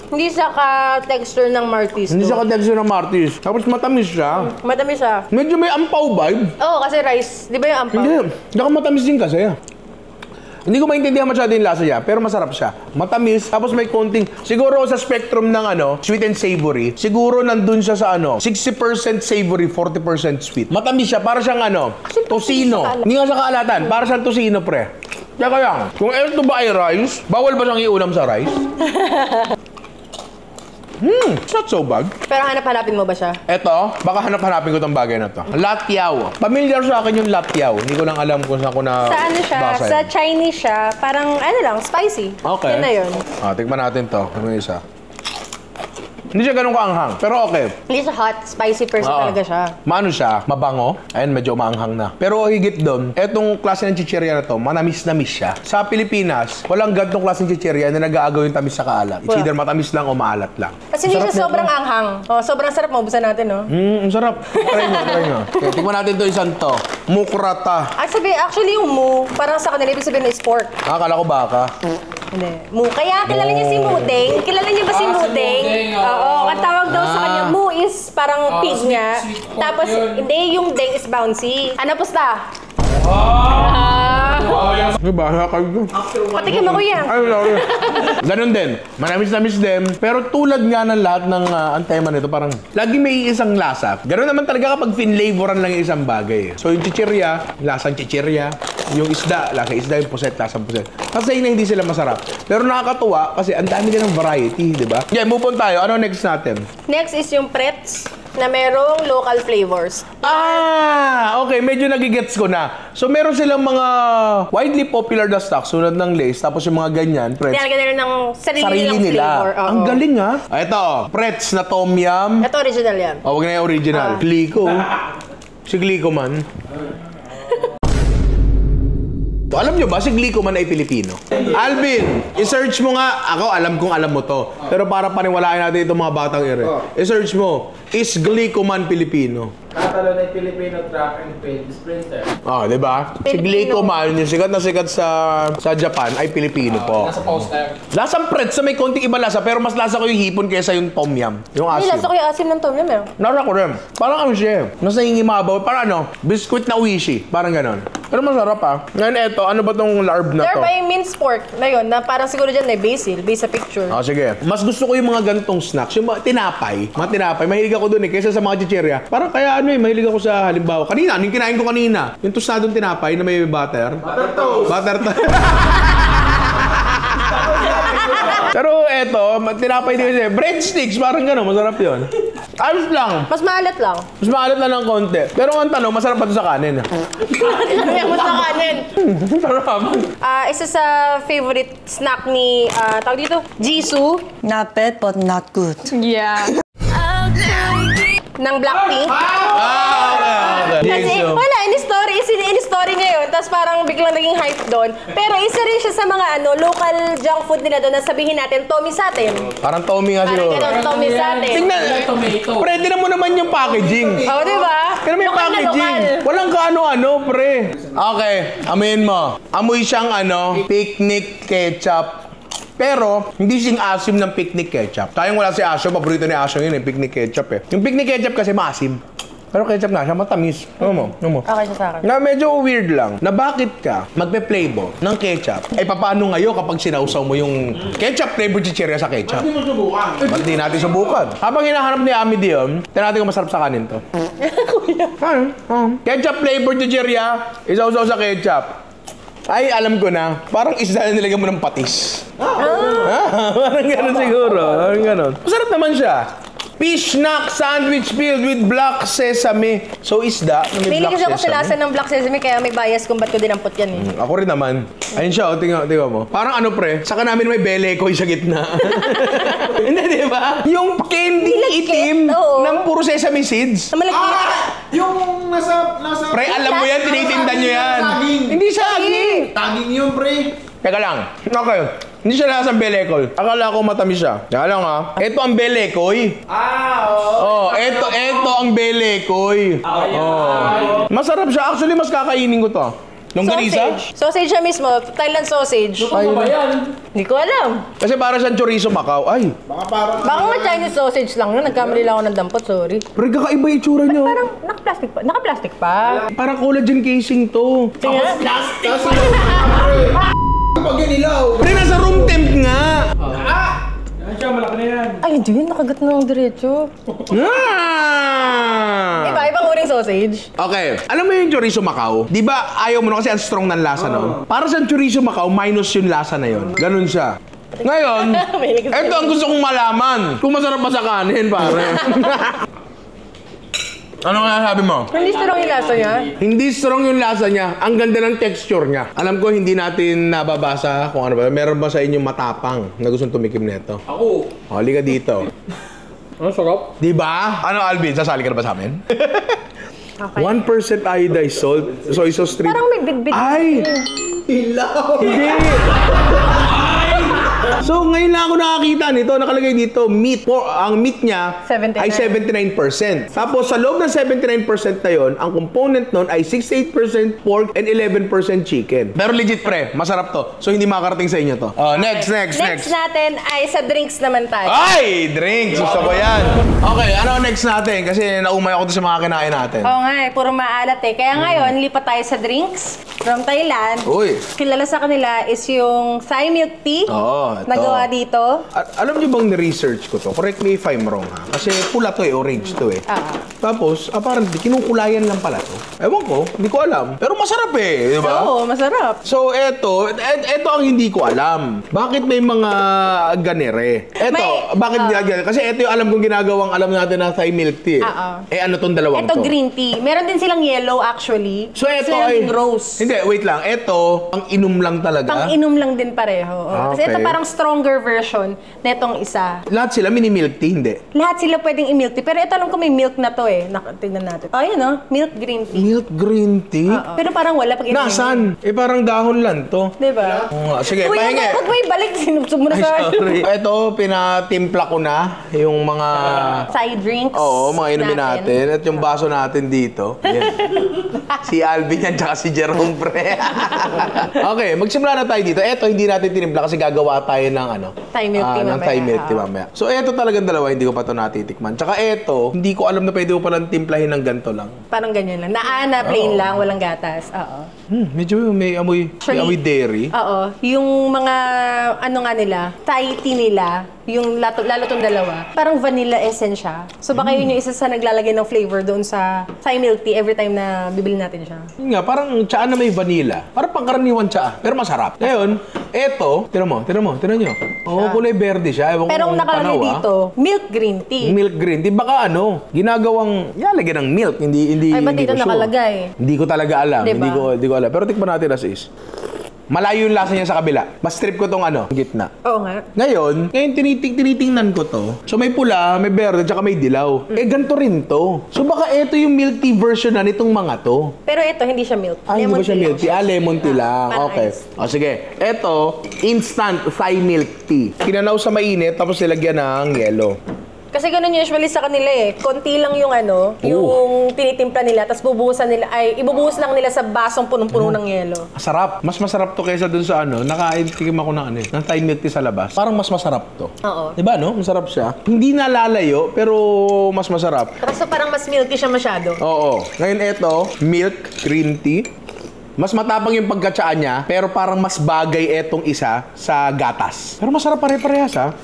Hindi siya ka-texture ng Martis. Hindi to. siya ka-texture ng Martis. Tapos matamis siya. Matamis siya. Medyo may ampaw vibe. Oo, kasi rice. Di ba yung ampaw? Hindi. Tsaka matamis din kasi. Hindi ko maintindihan masyado yung lasa niya, pero masarap siya. Matamis, tapos may konting, siguro sa spectrum ng sweet and savory, siguro nandun siya sa 60% savory, 40% sweet. Matamis siya, para siyang tosino. Hindi nga sa kaalatan, para siyang tosino, pre. Kaya lang, kung ito ba ay rice, bawal ba siyang iulam sa rice? It's not so bad. Pero hanap-hanapin mo ba siya? Eto, baka hanapin ko tong bagay na to. Latyaw. Familiar sa akin yung latyaw. Hindi ko lang alam kung saan ko na Sa ano siya? basa Sa yun. Chinese siya. Parang ano lang, spicy. Okay. Yun na yun. Tikman natin to. Ano yung isa? Hindi siya ganun kaanghang, pero okay. Hindi siya hot, spicy person Oo. talaga siya. Maano siya? Mabango. Ayun, medyo maanghang na. Pero higit doon, etong klase ng chichirya na to, manamis-namis siya. Sa Pilipinas, walang gantong klase ng chichirya na nag-aagaw yung tamis sa kaalat. It's Wala. either matamis lang o maalat lang. Kasi hindi siya sobrang anghang. Oh, sobrang sarap, maubusan natin, no? Ang sarap. Try nyo. Okay, tingnan natin to isang to. Mukrata. Actually, yung mu, parang sa kanila, ibig sabihin is pork. Akala ko baka. Hindi. Mu. Kaya kilala niya si Mudeng. Kilala niyo ba si si Mudeng? Mudeng, Oo. Ang tawag daw sa kanya, mu is parang pig sweet- niya. sweet pork Tapos, yun. hindi, yung deng is bouncy. Ano pusta? Diba? Kayo. Patikim ako yan. Ay, sorry. Ganun din. Manamis-namis din. Pero tulad nga ng lahat ng ang tema nito, parang lagi may isang lasa. Ganun naman talaga kapag finlavoran lang yung isang bagay. So yung chichirya, lasang chichirya. Yung isda, lasang isda. Yung puset, lasang puset. Kasi hindi sila masarap. Pero nakakatuwa kasi ang dami din ng variety, di ba? Yeah, move on tayo. Ano next natin? Next is yung pretz na merong local flavors. Ah! Okay, medyo nagigets ko na. So meron silang mga widely popular na stocks, sunod ng Lay's, tapos yung mga ganyan, pretz. Nilalagyan nila ng sarili nilang Sarili flavor. nila. Oo. Ang galing ha. Ito, pretz na tom yum. Ito original yan. Oh, wag na yung original. Glico. Si Glico man. To, alam nyo ba, si Glico man ay Pilipino? Alvin, i-search mo nga. Ako, alam kong alam mo to. Pero para paniwalaan natin itong mga batang ere. I-search mo, is Glico man Pilipino? Katalon ay Filipino track and field sprinter. Oh, di ba? Si Pilipino. Glico man, yung sikat na sikat sa Japan, ay Pilipino po. Nasa poster. Lasang pretz, may konting iba lasa, pero mas lasa ko yung hipon kaysa yung tom yum. Yung Hindi, asim. lasa ko yung asim ng tom yum eh. Nara ko rin. Parang ano siya. Nasa hingimabaw. Parang ano, biskuit na uishi. Parang ganon. Pero masarap ah. Ngayon eto, ano ba tong larb na There to? by minced pork na yun, na parang siguro dyan may basil, based sa picture. Oh, sige. Mas gusto ko yung mga gantong snacks. Yung mga tinapay. Mga tinapay. Mahilig ako dun eh. Kaysa sa mga chichirya. Parang kaya ano eh, mahilig ako sa halimbawa. Kanina, yung kinain ko kanina. Yung tostadong tinapay na may butter. Butter toast. Butter toast. Pero eto, tinapay din kasi. Breadsticks, parang gano'n. Masarap yun. Ayos lang. Mas maalat lang. Mas maalat lang ng konti. Pero ang tanong, masarap pa ito sa kanin. Kaya mo sa kanin. Sarap. Isa sa favorite snack ni, tawag dito, Jisoo, Not bad, but not good. ng Blackpink. Okay. Kasi wala, in-story niya yun, tapos parang biglang naging hype doon. Pero isa rin siya sa mga local junk food nila doon na sabihin natin, Tommy sa atin. Parang Tommy nga Parang siguro. ganun, Tommy sa atin. Tingnan, Tomato. pwede na mo naman yung packaging. Oo, di ba? Pero may Lokal na packaging. lokal. Walang kaano-ano, pre. Okay, amuin mo. Amoy siyang picnic ketchup. Pero, hindi sing asim ng picnic ketchup. Tayong wala si Asyo, paborito ni Asyo yun picnic ketchup eh. Yung picnic ketchup kasi maasim. Pero ketchup nga siya, matamis. Ano mo? Okay siya sa akin. Na medyo weird lang, na bakit ka magpe-flavor ng ketchup? Eh, paano ngayon kapag sinausaw mo yung ketchup flavor chichirya sa ketchup? Hindi mo subukan. Ba't di natin subukan? Habang hinahanap ni Ami Dion, tignan natin kung masarap sa kanin to. Ketchup flavor chichirya, isausaw sa ketchup. Ay, alam ko na. Parang isda na nilagyan mo ng patis. Parang gano'n siguro. Parang gano'n. Masarap naman siya. Fish snack sandwich filled with black sesame. So, isda na may Mahilig black kasi ako sa lasa sesame. ng black sesame, kaya may bias kung ba't ko dinampot yan eh. Ako rin naman. Ayun siya, tingnan mo. Parang ano pre, saka namin may belekoy sa gitna. Hindi, di ba? Yung candy Nilagkit, itim oo. ng puro sesame seeds. Sa malagkit. Yung nasa... Pre, alam mo yan, tinitindan nyo yan. Saging. Hindi saging. Taging yun, pre. Teka lang. Okay. Hindi siya lasang belekoy. Akala ko matamis siya. Teka lang ha. Ito ang belekoy. Oo. Oh, ito ang belekoy. Oh. Masarap siya. Actually, mas kakainin ko to. Longganisa? Sausage siya mismo, Thailand sausage. Ano ba yan? Hindi ko alam. Kasi para siyang chorizo Macau. Ay, Baka parang... Baka nga Chinese sausage lang yun. Nagkamali lang ako ng dampot, sorry. pero kakaiba yung tsura niyo. Parang naka-plastic pa. Naka-plastic pa. Parang collagen casing to. Sige nga. Plastic pa yun. Pag yun ilaw. Pre, nasa room temp nga. Yan siya, malaki na yan. Ay, hindi yun. Nakagat na ng diretso. Iba, ibang uring sausage. Okay, alam mo yung chorizo Macau? Di ba ayaw mo na kasi ang strong ng lasa nun? Para sa chorizo Macau, minus yung lasa na yun. Ganun siya. Ngayon, Mahilig kasi. eto ang gusto kong malaman. Kung masarap pa sa kanin, pare. Ano nga sabi mo? Hindi strong yung lasa niya. Hindi strong yung lasa niya. Ang ganda ng texture niya. Alam ko hindi natin nababasa kung ano ba. Meron ba sa inyong matapang na gustong tumikim nito? Ako. Halika dito. Ano sarap? Di ba? Ano Alvin, sasali ka na ba sa amin? Okay. 1% iodized salt, soy sauce treat. Parang may bit-bit. Ay! Ilaw. Hindi! So, ngayon lang ako nakakita nito. Nakalagay dito, meat. Ang meat niya 79. ay 79%. Tapos, sa loob ng 79% na yon, ang component nun ay 68% pork and 11% chicken. Pero legit pre, masarap to. So, hindi makakarating sa inyo to. Next. Next natin ay sa drinks naman tayo. Ay! Drinks! Gusto ko yan. Okay, ano next natin? Kasi naumay ako sa mga kinain natin. Oo nga eh, puro maalat eh. Kaya ngayon, lipat tayo sa drinks from Thailand. Uy! Kilala sa kanila is yung Thai milk tea. Oo, ito. Nagawa dito. Alam niyo bang ni-research ko to? Correct me if I'm wrong ha. Kasi pula to eh, orange to eh. Tapos, apparently, kinukulayan lang pala to. Ewan ko, hindi ko alam. Pero masarap eh, di ba? Oo, masarap. So, eto ang hindi ko alam. Bakit may mga ganere? Bakit ganere? Kasi eto yung alam kong ginagawang alam natin na Thai milk tea. Eh, ano tong dalawang Ito to? green tea. Meron din silang yellow actually. So, eto meron ay... ding rose. Hindi, wait lang. Eto, ang inom lang talaga. Pang-inom lang din pareho. Oo. Kasi ito Okay. parang stronger version netong isa. Lahat sila mini-milk tea, hindi? Lahat sila pwedeng i-milk tea. Pero ito alam ko may milk na to eh. Tingnan natin. Oh, yun oh. Milk green tea. Milk green tea? Pero parang wala pag ininom. Nasaan? Eh, parang dahon lang to. Diba? Oo nga. Sige, Kuya, pahingi. huwag mo ibalik. Sinubsob mo na Ay, sa akin. sorry. Ito, pinatimpla ko na yung mga... Side drinks. Oo, mga inumin natin. At yung baso natin dito. Yan. Si Alvin yan, tsaka si Jerome, pre. Okay, magsimula na tayo dito. Ito, hindi natin tinimpla kasi gagawa tayo ng ano? Thai milk tea ng mamaya. Thai milk tea mamaya. So, ito talagang dalawa, hindi ko pa ito natitikman. Tsaka ito, hindi ko alam na pwede ko palang timplahin ng ganito lang. Parang ganyan lang. Na plain lang, walang gatas. Oo. Medyo may amoy dairy. Oo. Yung mga, ano nga nila, Thai tea nila, yung lalo tong dalawa, parang vanilla essence siya. So baka yun yung isa sa naglalagay ng flavor doon sa Thai milk tea every time na bibili natin siya. Yun nga, parang tsaa na may vanilla. Parang pangkaraniwan tsaa, pero masarap. Ngayon, eto, tinan nyo. Oo, kulay berde siya. Ewan Pero ko ang kung nakalagay panaw, dito, milk green tea. Milk green tea. Baka ano, ginagawang, ilalagay ng milk. Hindi Ay, ba't hindi dito ko sure. nakalagay? Hindi ko talaga alam. Diba? Hindi ko alam. Pero tikman natin as is. Malayo yung lasa niya sa kabila. Mas trip ko tong ano, gitna. Oo nga. Ngayon tinitingnan ko to. So may pula, may berde, tsaka may dilaw. Eh, ganito rin to. So baka ito yung milk tea version na nitong mga to. Pero ito, hindi siya milk. Hindi ba siya tea milk lang tea? Lemon tea lang. parang Okay. ice. O sige. Ito, instant Thai milk tea. Kinanaw sa mainit, tapos nilagyan ng yelo. Kasi ganun usually sa kanila eh. Konti lang yung ano, yung tinitimpla nila, tapos ibubuhos lang nila sa basong punong-puno ng yelo. Masarap. Mas masarap to kaysa dun sa ano. Nakaintikim ako ng ano eh. Ng Thai milk tea sa labas. Parang mas masarap to. Oo. Diba no? Masarap siya. Hindi nalalayo, pero mas masarap. Kaso parang mas milky siya masyado. Oo. Ngayon ito, milk green tea. Mas matapang yung pagkatsaan niya, pero parang mas bagay etong isa sa gatas. Pero masarap pare-parehas ha.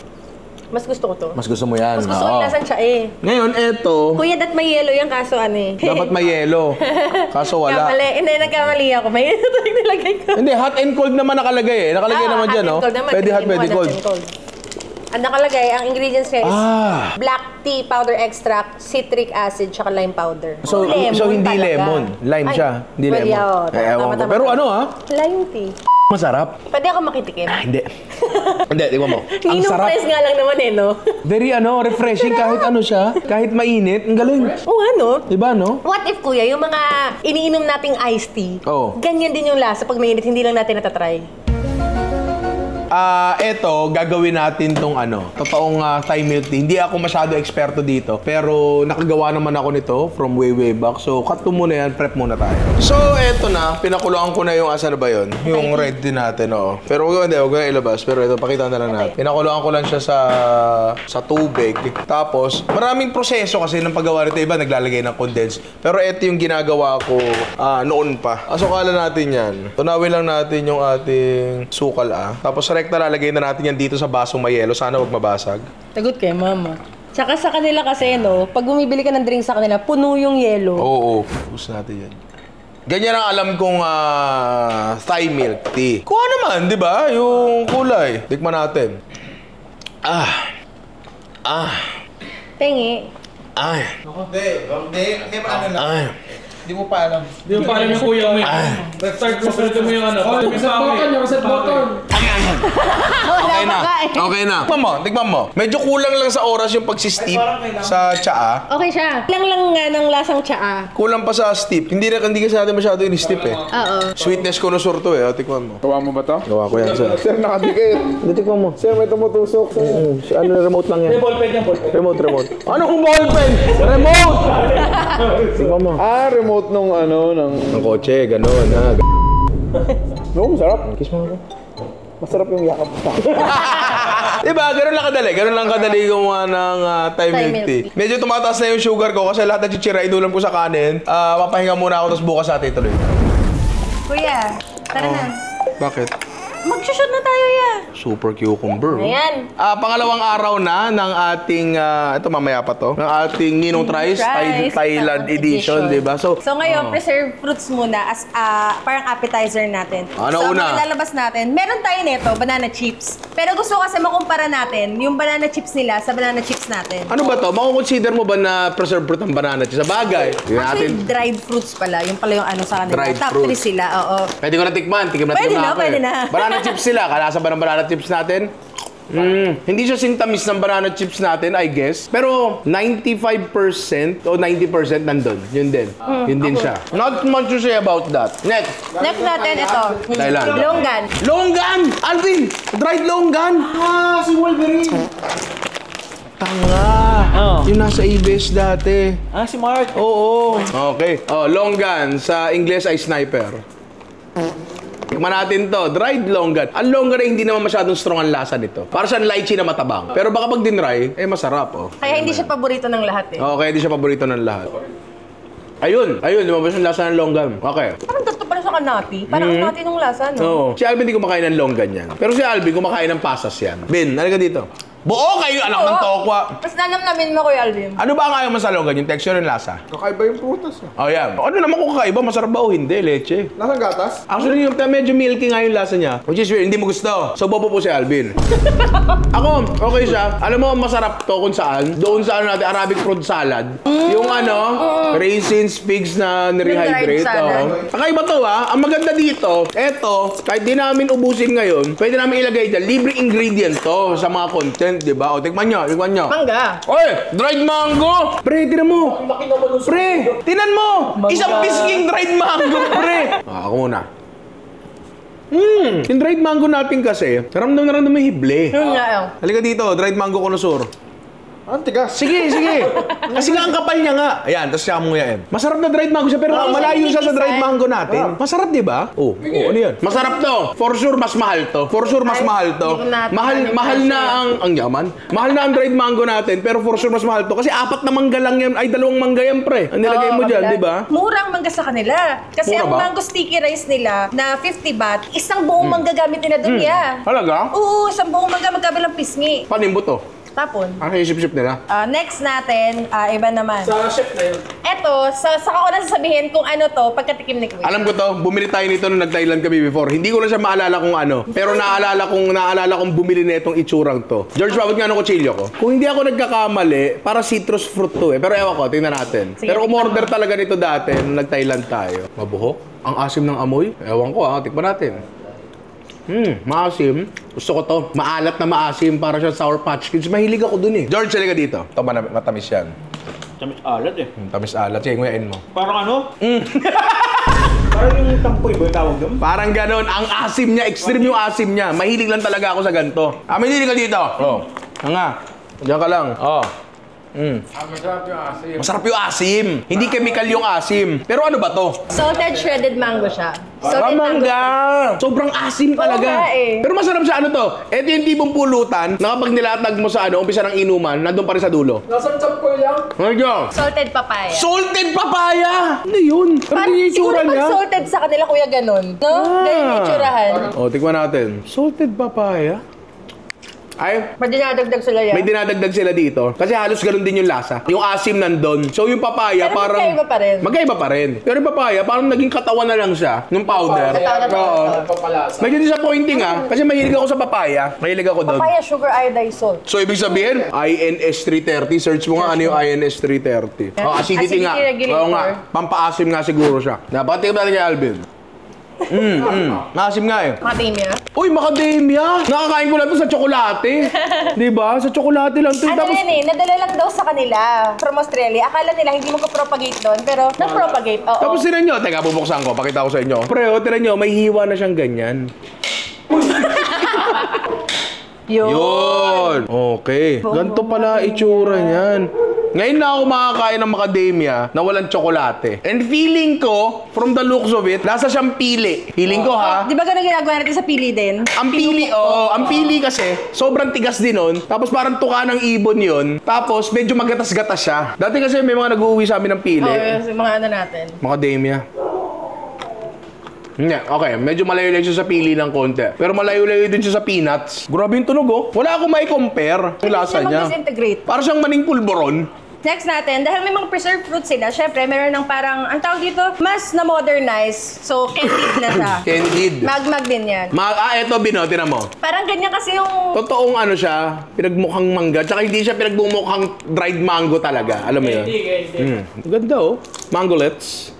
Mas gusto ko to. Mas gusto mo yan. Mas gusto ko yung lasan siya eh. Ngayon, eto, Kuya, dat may yelo yung kaso ano eh. dapat may yelo. Kaso wala. Kamali. Hindi, nagkamali ako. May yelo ito yung nilagay ko. Hindi, hot and cold naman nakalagay eh. Nakalagay naman dyan, no? Pwede hot, pwede cold. Ang nakalagay, ang ingredients niya is black tea powder extract, citric acid, tsaka lime powder. So hindi talaga. lemon. Lime Ay, siya. Hindi well, lemon. yeah, Ewan ko. Pero ano ha? Lime tea. Masarap. Pwede ako makitikim. Hindi. Hindi, tingnan mo. Ang Ninong sarap. price nga lang naman eh, no? Very refreshing kahit ano siya. Kahit mainit. Ang galing. Oo, ano? Diba, no? What if, kuya, yung mga iniinom nating iced tea, Oo. ganyan din yung lasa pag mainit, hindi lang natin natatry. Eto, gagawin natin tong ano, totoong Thai milk tea. Hindi ako masyado eksperto dito, pero nakagawa naman ako nito from way back. So, cut ko muna yan, prep muna tayo. So, eto na, pinakuluan ko na yung asa na ba yun? Yung red tea natin, oo. Pero huwag ko ilabas. Pero ito, pakita na lang natin. Pinakuluan ko lang siya sa tubig. Tapos, maraming proseso kasi ng paggawa nito. Iba, naglalagay ng condensed. Pero ito yung ginagawa ko noon pa. Asukala natin yan. Tunawin lang natin yung ating sukal Tapos, rekta lalagay na natin yan dito sa basong may yelo. Sana wag mabasag. Tagot kay mama. Tsaka sa kanila kasi, no, pag bumibili ka ng drink sa kanila, puno yung yelo. Oo. Push natin yan. Ganyan ang alam kong Thai milk tea. Kuha naman, di ba? Yung kulay. Tikman natin. Tingi. Hindi pa ano lang. Hindi mo pa alam. Hindi mo pa alam yung kuya mo yun. Nag-start mo mo yung ano. Reset button. Okay na. Okay na. Tikman mo. Medyo kulang lang sa oras yung pagsi-steep sa tsaa. Okay siya. Lang nga ng lasang tsaa. Kulang pa sa steep. Hindi kasi natin masyado in-steep eh. Oo. Sweetness connoisseur to eh. O, tikman mo. Gawa mo ba to? Gawa ko yan, sir. Sir, nakadikit. Hindi, tikman mo. Sir, may tumutusok. Ano, remote lang yan. Remote. Ano kung ballpen? Remote! Tikman mo. Remote nung Ang kotse, ganun. No, masarap. Kiss mo ako. Masarap yung yakap sa Diba? Ganun lang kadali gumawa ng Thai milk tea. Medyo tumataas na yung sugar ko kasi lahat ng chichira inulam ko sa kanin. Papahinga muna ako tapos bukas natin ituloy. Kuya, tara na. Bakit? Mag-shoot na tayo ya. Super cucumber. Ayan. Pangalawang araw na ng ating, ito mamaya pa to, ng ating Ninong Tries Thailand edition, di ba? So ngayon, preserved fruits muna as parang appetizer natin. Ano una? Ang lalabas natin, meron tayo nito, banana chips. Pero gusto kasi makumpara natin yung banana chips nila sa banana chips natin. ano ba to? Makukonsider mo ba na preserved fruit ang banana chips? Sa bagay. Actually, dried fruits pala. Yung pala yung ano sa kanila. Dried Top fruits. 3 sila, oo. Pwede ko na tikman. Pwede na, ako pwede eh. na. Banana chips sila. Kalasa ba ng banana chips natin? Hindi siya singtamis ng banana chips natin, I guess. Pero 95% o 90% nandun. Yun din. Yun din siya. Not much to say about that. Next. Next natin, ito. Thailand. Longgan. Longgan! Alvin! Dried longgan! si Wolverine. Tanga! Yung nasa ABS dati. Si Mark. Oo. Okay. Longgan. Sa Ingles ay sniper. Tikman natin to, dried longgan. Ang longgan ay hindi naman masyadong strong ang lasa nito. Para siyang lychee na matabang. Pero baka pag dinry, masarap Kaya hindi siya paborito ng lahat eh. Okay, hindi siya paborito ng lahat. Ayun, lumabas yung lasa ng longgan. Okay. Parang gusto pala sa kanapi. Parang kanapi nung lasa, no? Oo. Si Alvin hindi kumakain ng longgan yan. Pero si Alvin kumakain ng pasas yan. Bin, halika dito. Buo kayo, anak ng tokwa. Mas nanamnamin mo, Kuya Alvin. Ano ba ang ayaw mo sa longgan? Yung texture ng lasa? Kakaiba yung prutas. Yan. Ano naman kung kakaiba? Masarap ba o hindi? Leche. Lasang gatas? Actually, yung medyo milky nga yung lasa niya. Which is weird, hindi mo gusto. So, bobo po si Alvin. Ako, okay siya. Alam mo, masarap to kung saan. Doon sa natin, Arabic fruit salad. Yung raisins, figs na Dried nirehydrate. salad. Kakaiba to Ang maganda dito, eto, kahit di namin ubusin ngayon, pwede namin ilagay dyan, libre ingredient to sa mga content, di ba? O, tikman nyo. Mangga. Oy, dried mango! Pre, tinan mo! Pre, tinan mo! Isang pisking dried mango, pre! Ako muna. Yung dried mango natin kasi, ramdam na ramdam may hible. Yun nga yun. Halika dito, dried mango connoisseur. Ang tigas. Sige. Kasi nga ang kapal niya nga. Ayan, tapos siya munguyain. Masarap na dried mango siya, pero malayo siya sa dried mango natin. Masarap, di ba? Oh, ano yan? Masarap to. For sure, mas mahal to. Mahal na ang yaman. Mahal na ang dried mango natin, pero for sure, mas mahal to. Kasi 4 na mangga lang yan, ay 2 mangga yan, pre. Ang nilagay mo dyan, di ba? Murang mangga sa kanila. Kasi Mura ang ba? mango sticky rice nila na 50 baht, isang buong mangga gamit nila doon ya. Talaga? Oo, isang buong mangga magkabilang pisngi. Panimbo to. Tapon. Ang isip-sip nila. Next natin, iba naman. Sa chef na yun. Eto, saka ko na sasabihin kung ano to pagkatikim ni Kuya. Alam ko to, bumili tayo nito nung nag-Thailand kami before. Hindi ko na siya maalala kung ano. Pero naalala kong bumili na itong itsurang to. George, bawat nga ng kutsilyo ko. Kung hindi ako nagkakamali, para citrus fruit to Pero ewan ko, tingnan natin. Sige, Pero tingnan umorder talaga nito dati nung nag-Thailand tayo. Mabuhok? Ang asim ng amoy? Ewan ko tikman natin. Maasim. Gusto ko to. Maalat na maasim para siya Sour Patch Kids. Mahilig ako dun George, halika dito. Ito matamis yan. Tamis alat eh. Tamis alat. Sige, nguyain mo. Parang ano? Parang yung tampoy ba yung tawag doon? Parang ganon. Ang asim niya. Extreme yung asim niya. Mahilig lang talaga ako sa ganito. Mahilig ka dito. Nga. Diyan ka lang. Masarap yung asin. Masarap yung asim. Hindi chemical yung asim. Pero ano ba to? Salted shredded mango siya. Salted Mangga! Sobrang asim talaga. nga Pero masarap sa ano to? Ito yung tipong pulutan na kapag nilatag mo sa umpisa ng inuman, nandun pa rin sa dulo. Lasang champoy lang. Ano Salted papaya. Salted papaya! Ano yun? Pero hindi yung Siguro itsura pag niya. salted sa kanila, Kuya, ganun. No? Ganyan yung itsurahan. Tikman natin. Salted papaya? Ay, May dinadagdag sila yan. may dinadagdag sila dito. Kasi halos ganun din yung lasa. Yung asim nandun. So yung papaya Pero parang... magkaiba pa rin. Magkaiba pa rin. Pero yung papaya parang naging katawan na lang siya. Nung powder. Oo. Papalasa. Medyo disappointing kasi mahilig ako sa papaya. Mahilig ako doon. Papaya, sugar iodized salt. So ibig sabihin, INS 330. Search mo nga ano yung INS 330. Acidity nga. Acidity regulator. Oo nga. Pampaasim nga siguro siya. Napatikim natin kay Alvin. Maasim nga eh. Macadamia. Uy, macadamia! Nakakain ko lang to sa tsokolate. Diba? Sa tsokolate lang to. Ano yan eh, nadala lang daw sa kanila from Australia. Akala nila hindi mo propagate doon, pero nag-propagate. Oo. Tapos tinan nyo, teka, bubuksan ko, pakita ko sa inyo. Pre, tinan nyo, may hiwa na siyang ganyan. Yun! Okay. Ganto pala itsura niyan. Ngayon na ako makakain ng macadamia na walang tsokolate. And feeling ko, from the looks of it, nasa siyang pili. Feeling ko ha. Di ba ganun ginagawa natin sa pili din? Ang pili, oo. Ang pili kasi, sobrang tigas din nun. Tapos parang tuka ng ibon yun. Tapos medyo magatas-gatas siya. Dati kasi may mga nag-uuwi sa amin ng pili. Oo, yung mga ano natin. Macadamia. Okay, medyo malayo-layo siya sa pili ng konti. Pero malayo-layo din siya sa peanuts. Grabe yung tunog oh. Wala akong may compare yung lasa niya. Mag-disintegrate. Para siyang maning pulboron. Next natin, dahil may mga preserved fruits sila, syempre meron ng parang, ang tawag dito, mas na-modernize. So, candied na siya. Candied. Magmag din yan. Eto, Bino, tinan mo. Parang ganyan kasi yung... Totoong ano siya, pinagmukhang mangga. Tsaka hindi siya pinagmumukhang dried mango talaga. Alam mo yun? Ganda oh. Mangolets.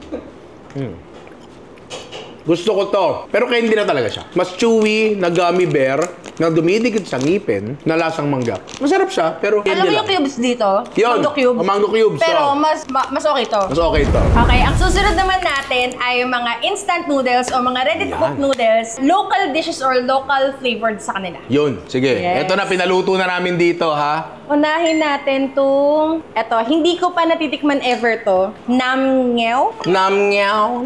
Gusto ko to. Pero candy na talaga siya. Mas chewy na gummy bear na dumidikit sa ngipin na lasang mangga. Masarap siya, pero candy Alam mo lang. yung cubes dito? Yun. Mango cubes. Ang mango cubes. Pero oh. mas okay to. Mas okay to. Okay, ang susunod naman natin ay yung mga instant noodles o mga ready-to-cook noodles. Local dishes or local flavored sa kanila. Yun. Sige. Yes. Ito na, pinaluto na namin dito, ha? Unahin natin tong... Eto, hindi ko pa natitikman ever to. Namngew? Namnyaw.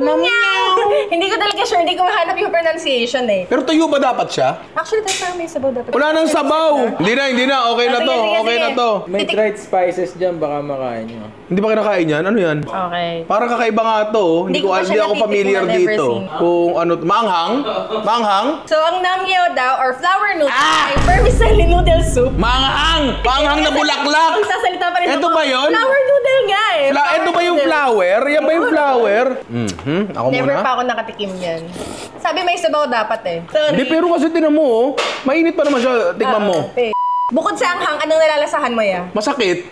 Hindi ko talaga sure, hindi ko mahanap yung pronunciation eh. Pero tuyo ba dapat siya? Actually, tayo parang may sabaw dapat. Wala nang sabaw. Hindi na. Okay na Sige, to. sige, Okay sige. na to. May dried spices dyan, baka makain nyo. Hindi ba kinakain yan? Ano yan? Okay. Parang kakaiba nga to. oh. Hindi ko pa Hindi siya ako familiar natitikman, never dito. seen. Kung ano, maanghang? Maanghang? So, ang namngew daw, or flour noodles, ay vermicelli noodle soup. Maanghang! Maanghang na bulaklak! Ang sasalita pa rin Ito ako. ba yun? Flour noodle nga eh. Ito ba yung noodle. flower? Yan ba yung flower? Ako Never muna? pa ako nakatikim yan. Sabi may sabaw dapat eh. Sorry. Hindi, pero kasi tinan mo, oh. Mainit pa naman siya. Tingnan mo. Bukod sa anghang, anong nalalasahan mo ya? Masakit.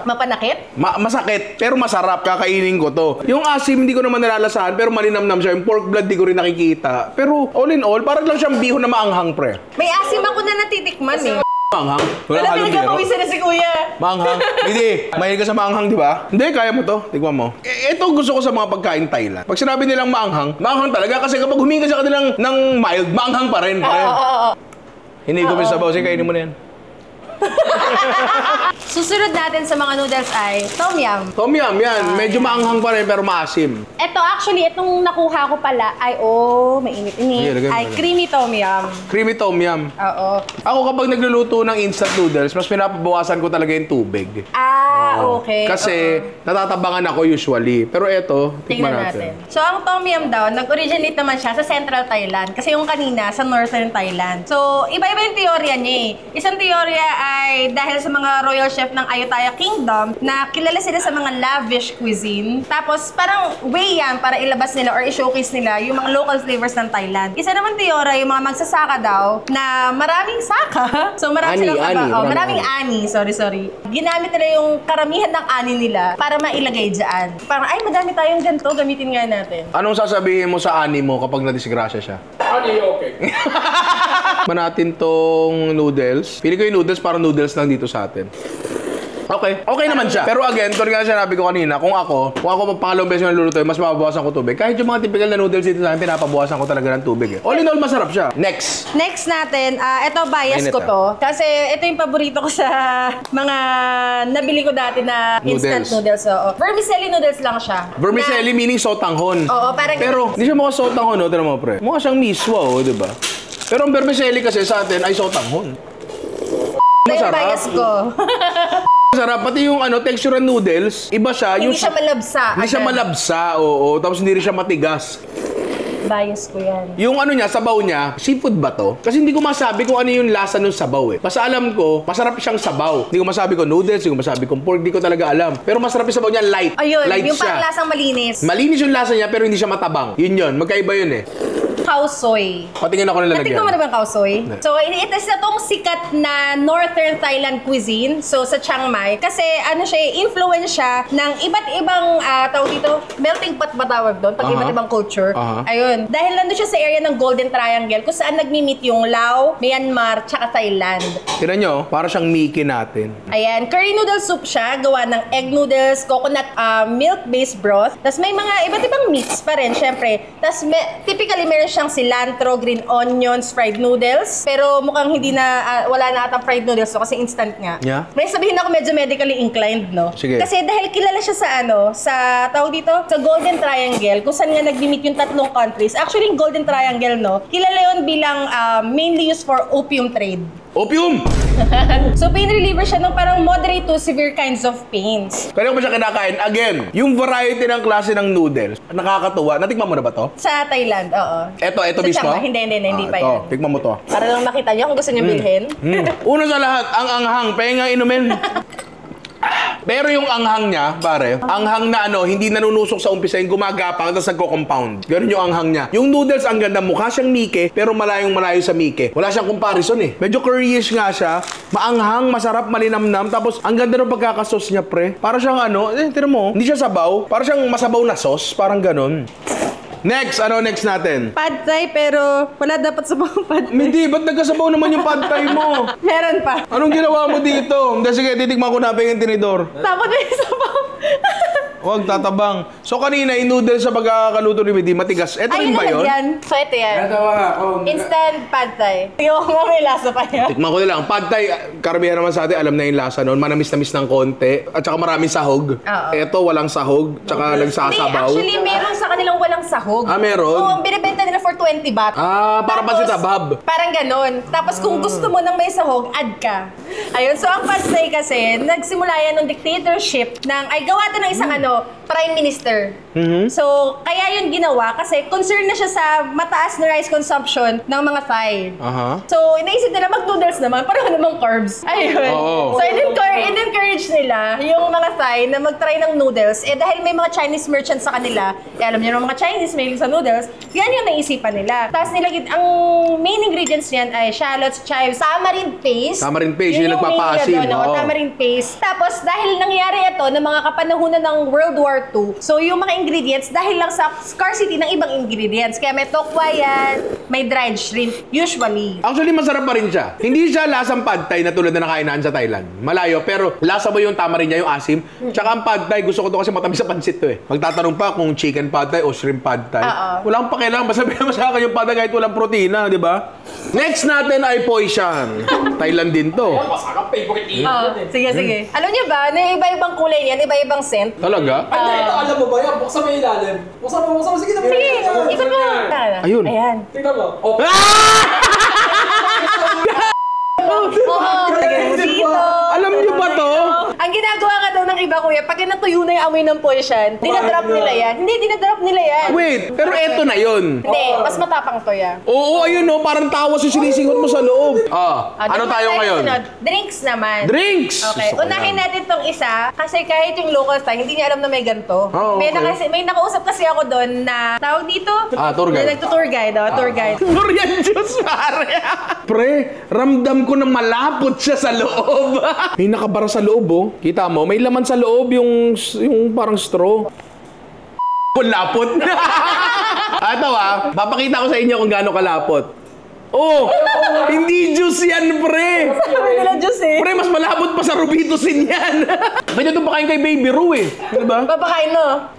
Mapanakit? Masakit, pero masarap. Kakainin ko to. Yung asim, hindi ko naman nalalasahan, pero malinamnam siya. Yung pork blood, di ko rin nakikita. Pero all in all, parang lang siyang bihon na maanghang, pre. May asim ako na natitikman eh. Maanghang? Wala Wala halong biro. pinagpapawisan na si kuya. Maanghang. Hindi. Mahilig ka sa maanghang, di ba? Hindi, kaya mo to. Tignan mo. Ito gusto ko sa mga pagkain Thailand. Pag sinabi nilang maanghang, maanghang talaga. Kasi kapag huminga sa kanilang ng mild, maanghang pa rin. Oo. Hindi ko may sabaw. Sige, kainin mo na yan. Susunod natin sa mga noodles ay tom yum. Tom yum, yan. Medyo maanghang pa rin, pero maasim. Ito actually, itong nakuha ko pala ay, mainit-init. Sige, lagay mo, Ay lagay. creamy tom yum. Creamy tom yum. Oo. Ako kapag nagluluto ng instant noodles, mas pinapabawasan ko talaga yung tubig. Okay. Kasi natatabangan ako usually. Pero eto, tikman Tingnan natin. natin. So, ang tom yum daw, nag-originate naman siya sa Central Thailand. Kasi yung kanina, sa Northern Thailand. So, iba-iba yung teorya niya eh. Isang teorya ay dahil sa mga royal chef ng Ayutthaya Kingdom na kilala sila sa mga lavish cuisine. Tapos, parang way yan para ilabas nila or i-showcase nila yung mga local flavors ng Thailand. Isa naman teorya, yung mga magsasaka daw na maraming saka. So, Ani, maraming ani. Sorry. Ginamit nila yung karamihan ng ani nila para mailagay dyan. Parang, ay, madami tayong ganito, gamitin nga natin. Anong sasabihin mo sa ani mo kapag nadisgrasya siya? Ani, okay. Manatin tong noodles. Pili ko yung noodles para noodles lang dito sa atin. Okay naman siya. Pero again, tulad nga sinabi ko kanina, kung ako pangalawang beses na lulutuin, mas mababawasan ko tubig. Kahit yung mga typical na noodles dito sa akin, pinapabawasan ko talaga ng tubig eh. All in all, masarap siya. Next natin, ito bias Mainit ko to. Kasi ito yung paborito ko sa mga nabili ko dati na instant noodles. Oo. Vermicelli noodles lang siya. Vermicelli meaning sotanghon. Oo, parang... Pero hindi siya mukhang sotanghon, no? Tignan mo, pre. Mukha siyang miswa, oh, di ba? Pero ang vermicelli kasi sa atin ay sotanghon. Ito yung bias ko. Masarap. Pati yung texture ng noodles, iba siya. Hindi siya malabsa. Hindi siya malabsa, oo. Tapos hindi rin siya matigas. Bias ko yan. Yung niya, sabaw niya, seafood ba to? Kasi hindi ko masabi kung ano yung lasa ng sabaw eh. Basta alam ko, masarap siyang sabaw. Hindi ko masabi kung noodles, hindi ko masabi kung pork, hindi ko talaga alam. Pero masarap yung sabaw niya, light. Ayun, light yung siya. parang lasang malinis. Malinis yung lasa niya pero hindi siya matabang. Yun. Magkaiba yun eh. Khao Soi. Patingin ako nila Natikman mo na lagyan. ba ang khao soi? So, ito is na tong sikat na Northern Thailand cuisine. So, sa Chiang Mai. Kasi, ano siya, influence siya ng iba't ibang, tawag dito, melting pot ba tawag doon? Pag iba't ibang culture. Ayun. Dahil nandun siya sa area ng Golden Triangle kung saan nagmi-meet yung Laos, Myanmar, tsaka Thailand. Tignan nyo, para siyang Mickey natin. Ayan, curry noodle soup siya, gawa ng egg noodles, coconut milk-based broth. Tapos may mga iba't ibang meats pa rin, syempre. Tapos typically meron siyang cilantro, green onions, fried noodles. Pero mukhang hindi na, wala na atang fried noodles so, kasi instant nga. Yeah? May sabihin ako medyo medically inclined, no? Sige. Kasi dahil kilala siya sa sa tawag dito, sa Golden Triangle, kung saan nga nag-meet yung tatlong countries. Actually, yung Golden Triangle, no? Kilala yun bilang mainly used for opium trade. Opium! So, pain reliever siya ng parang moderate to severe kinds of pains. Kaya ko ba siya kinakain? Again, yung variety ng klase ng noodles, nakakatuwa. Natikman mo na ba to? Sa Thailand, oo. Eto Sa mismo? Chiang Mai. Hindi pa ito. yan. Tikman mo to. Para lang makita niyo kung gusto niyo bilhin. Una sa lahat, ang anghang. Penga inumin. Pero yung anghang niya, pare, anghang na hindi nanunusok sa umpisa, yung gumagapang, tapos nagko-compound. Ganun yung anghang niya. Yung noodles, ang ganda, mukha siyang Mickey, pero malayong malayo sa Mickey. Wala siyang comparison eh. Medyo curryish nga siya, maanghang, masarap, malinamnam, tapos ang ganda ng pagkakasos niya, pre. Para siyang tira mo, hindi siya sabaw, para siyang masabaw na sauce, parang ganun. Next, next natin? Pad Thai, pero wala dapat sa mga pad Thai. Hindi, ba't nagkasabaw naman yung pad thai mo? Meron pa. Anong ginawa mo dito? Hindi, sige, titikman ko na pa yung tinidor. Dapat may sabaw. Huwag tatabang. So kanina, yung noodles sa pagkakaluto ni Midi, matigas. Eto rin ba yun? Yan. So, ito yan. Instant Pad Thai. Tingnan mo may lasa pa yan. Tikman ko na lang. Pad Thai, karamihan naman sa atin, alam na yung lasa noon. Manamis-namis ng konti. At saka maraming sahog. Oo. Eto, walang sahog. Tsaka nagsasabaw. Actually, meron sa kanilang walang sahog. Ah, meron? Oo, binibenta nila for 20 baht. Para pa si Tapos, tabab. Parang ganon. Tapos kung gusto mo ng may sahog, add ka. Ayun, so ang Pad Thai kasi, nagsimula yan ng dictatorship ay gawa to ng isang prime minister. So, kaya yun ginawa kasi concerned na siya sa mataas na rice consumption ng mga Thai. So, inaisip nila mag-noodles naman, pareho namang carbs. Ayun. Oo. So, in-encourage nila yung mga Thai na mag-try ng noodles. Dahil may mga Chinese merchants sa kanila, alam niyo mga Chinese mahilig sa noodles, yan yung naisipan nila. Tapos ang main ingredients niyan ay shallots, chives, tamarind paste. Tamarind paste, yun yung nagpapaasim. main tamarind paste. Tapos, dahil nangyari ito ng mga kapanahunan ng World War II, so yung mga ingredients, dahil lang sa scarcity ng ibang ingredients. Kaya may tokwa yan, may dried shrimp, usually. Actually, masarap pa rin siya. Hindi siya lasang pad thai na tulad na nakainaan sa Thailand. Malayo, pero lasa mo yung tamarind niya, yung asim. Tsaka ang pad thai, gusto ko to kasi matamis sa pansit to eh. Magtatanong pa kung chicken pad thai o shrimp pad thai. Wala akong pakialam. Basta mo sa akin yung pad thai kahit walang protina, di ba? Next natin ay Poishan. Thailand din to. Masarap, favorite eat. Sige. Alam niyo ba, na iba-ibang kulay niyan, iba-ibang scent. Talaga? Ito, alam mo ba yan? Buksan mo yung ilalim. Buksan mo. Sige na. Sige, ikot mo. Ayun. Ayan. Tingnan mo. Oh. Dito. Alam niyo ba to? Ang ginagawa ka daw ng iba, kuya, pag natuyo na yung amoy ng Poishan, dinadrop nila yan. Hindi, dinadrop nila yan. Wait, pero eto na yun. Hindi, mas matapang to yan. Oo, ayun no, parang tawas yung sinisingot mo sa loob. Ano tayo ngayon? Drinks naman. Drinks! Okay, Gusto ko unahin yan. natin tong isa kasi kahit yung local style, hindi niya alam na may ganito. Okay. May nakausap kasi ako doon na tawag dito? Tour guide. Na nagtutour guide, tour guide. Durian juice, pare. Pre, ramdam ko na malapot siya sa loob. May nakabara sa loob, oh. Kita mo, may laman sa loob yung parang straw. Lapot. Ito papakita ko sa inyo kung gaano kalapot. Oh, hindi juice yan, pre. Sabi nila juice eh. Pre, mas malapot pa sa Rubitusin yan. Pwede itong pakain kay Baby Ru eh. Diba? Papakain mo.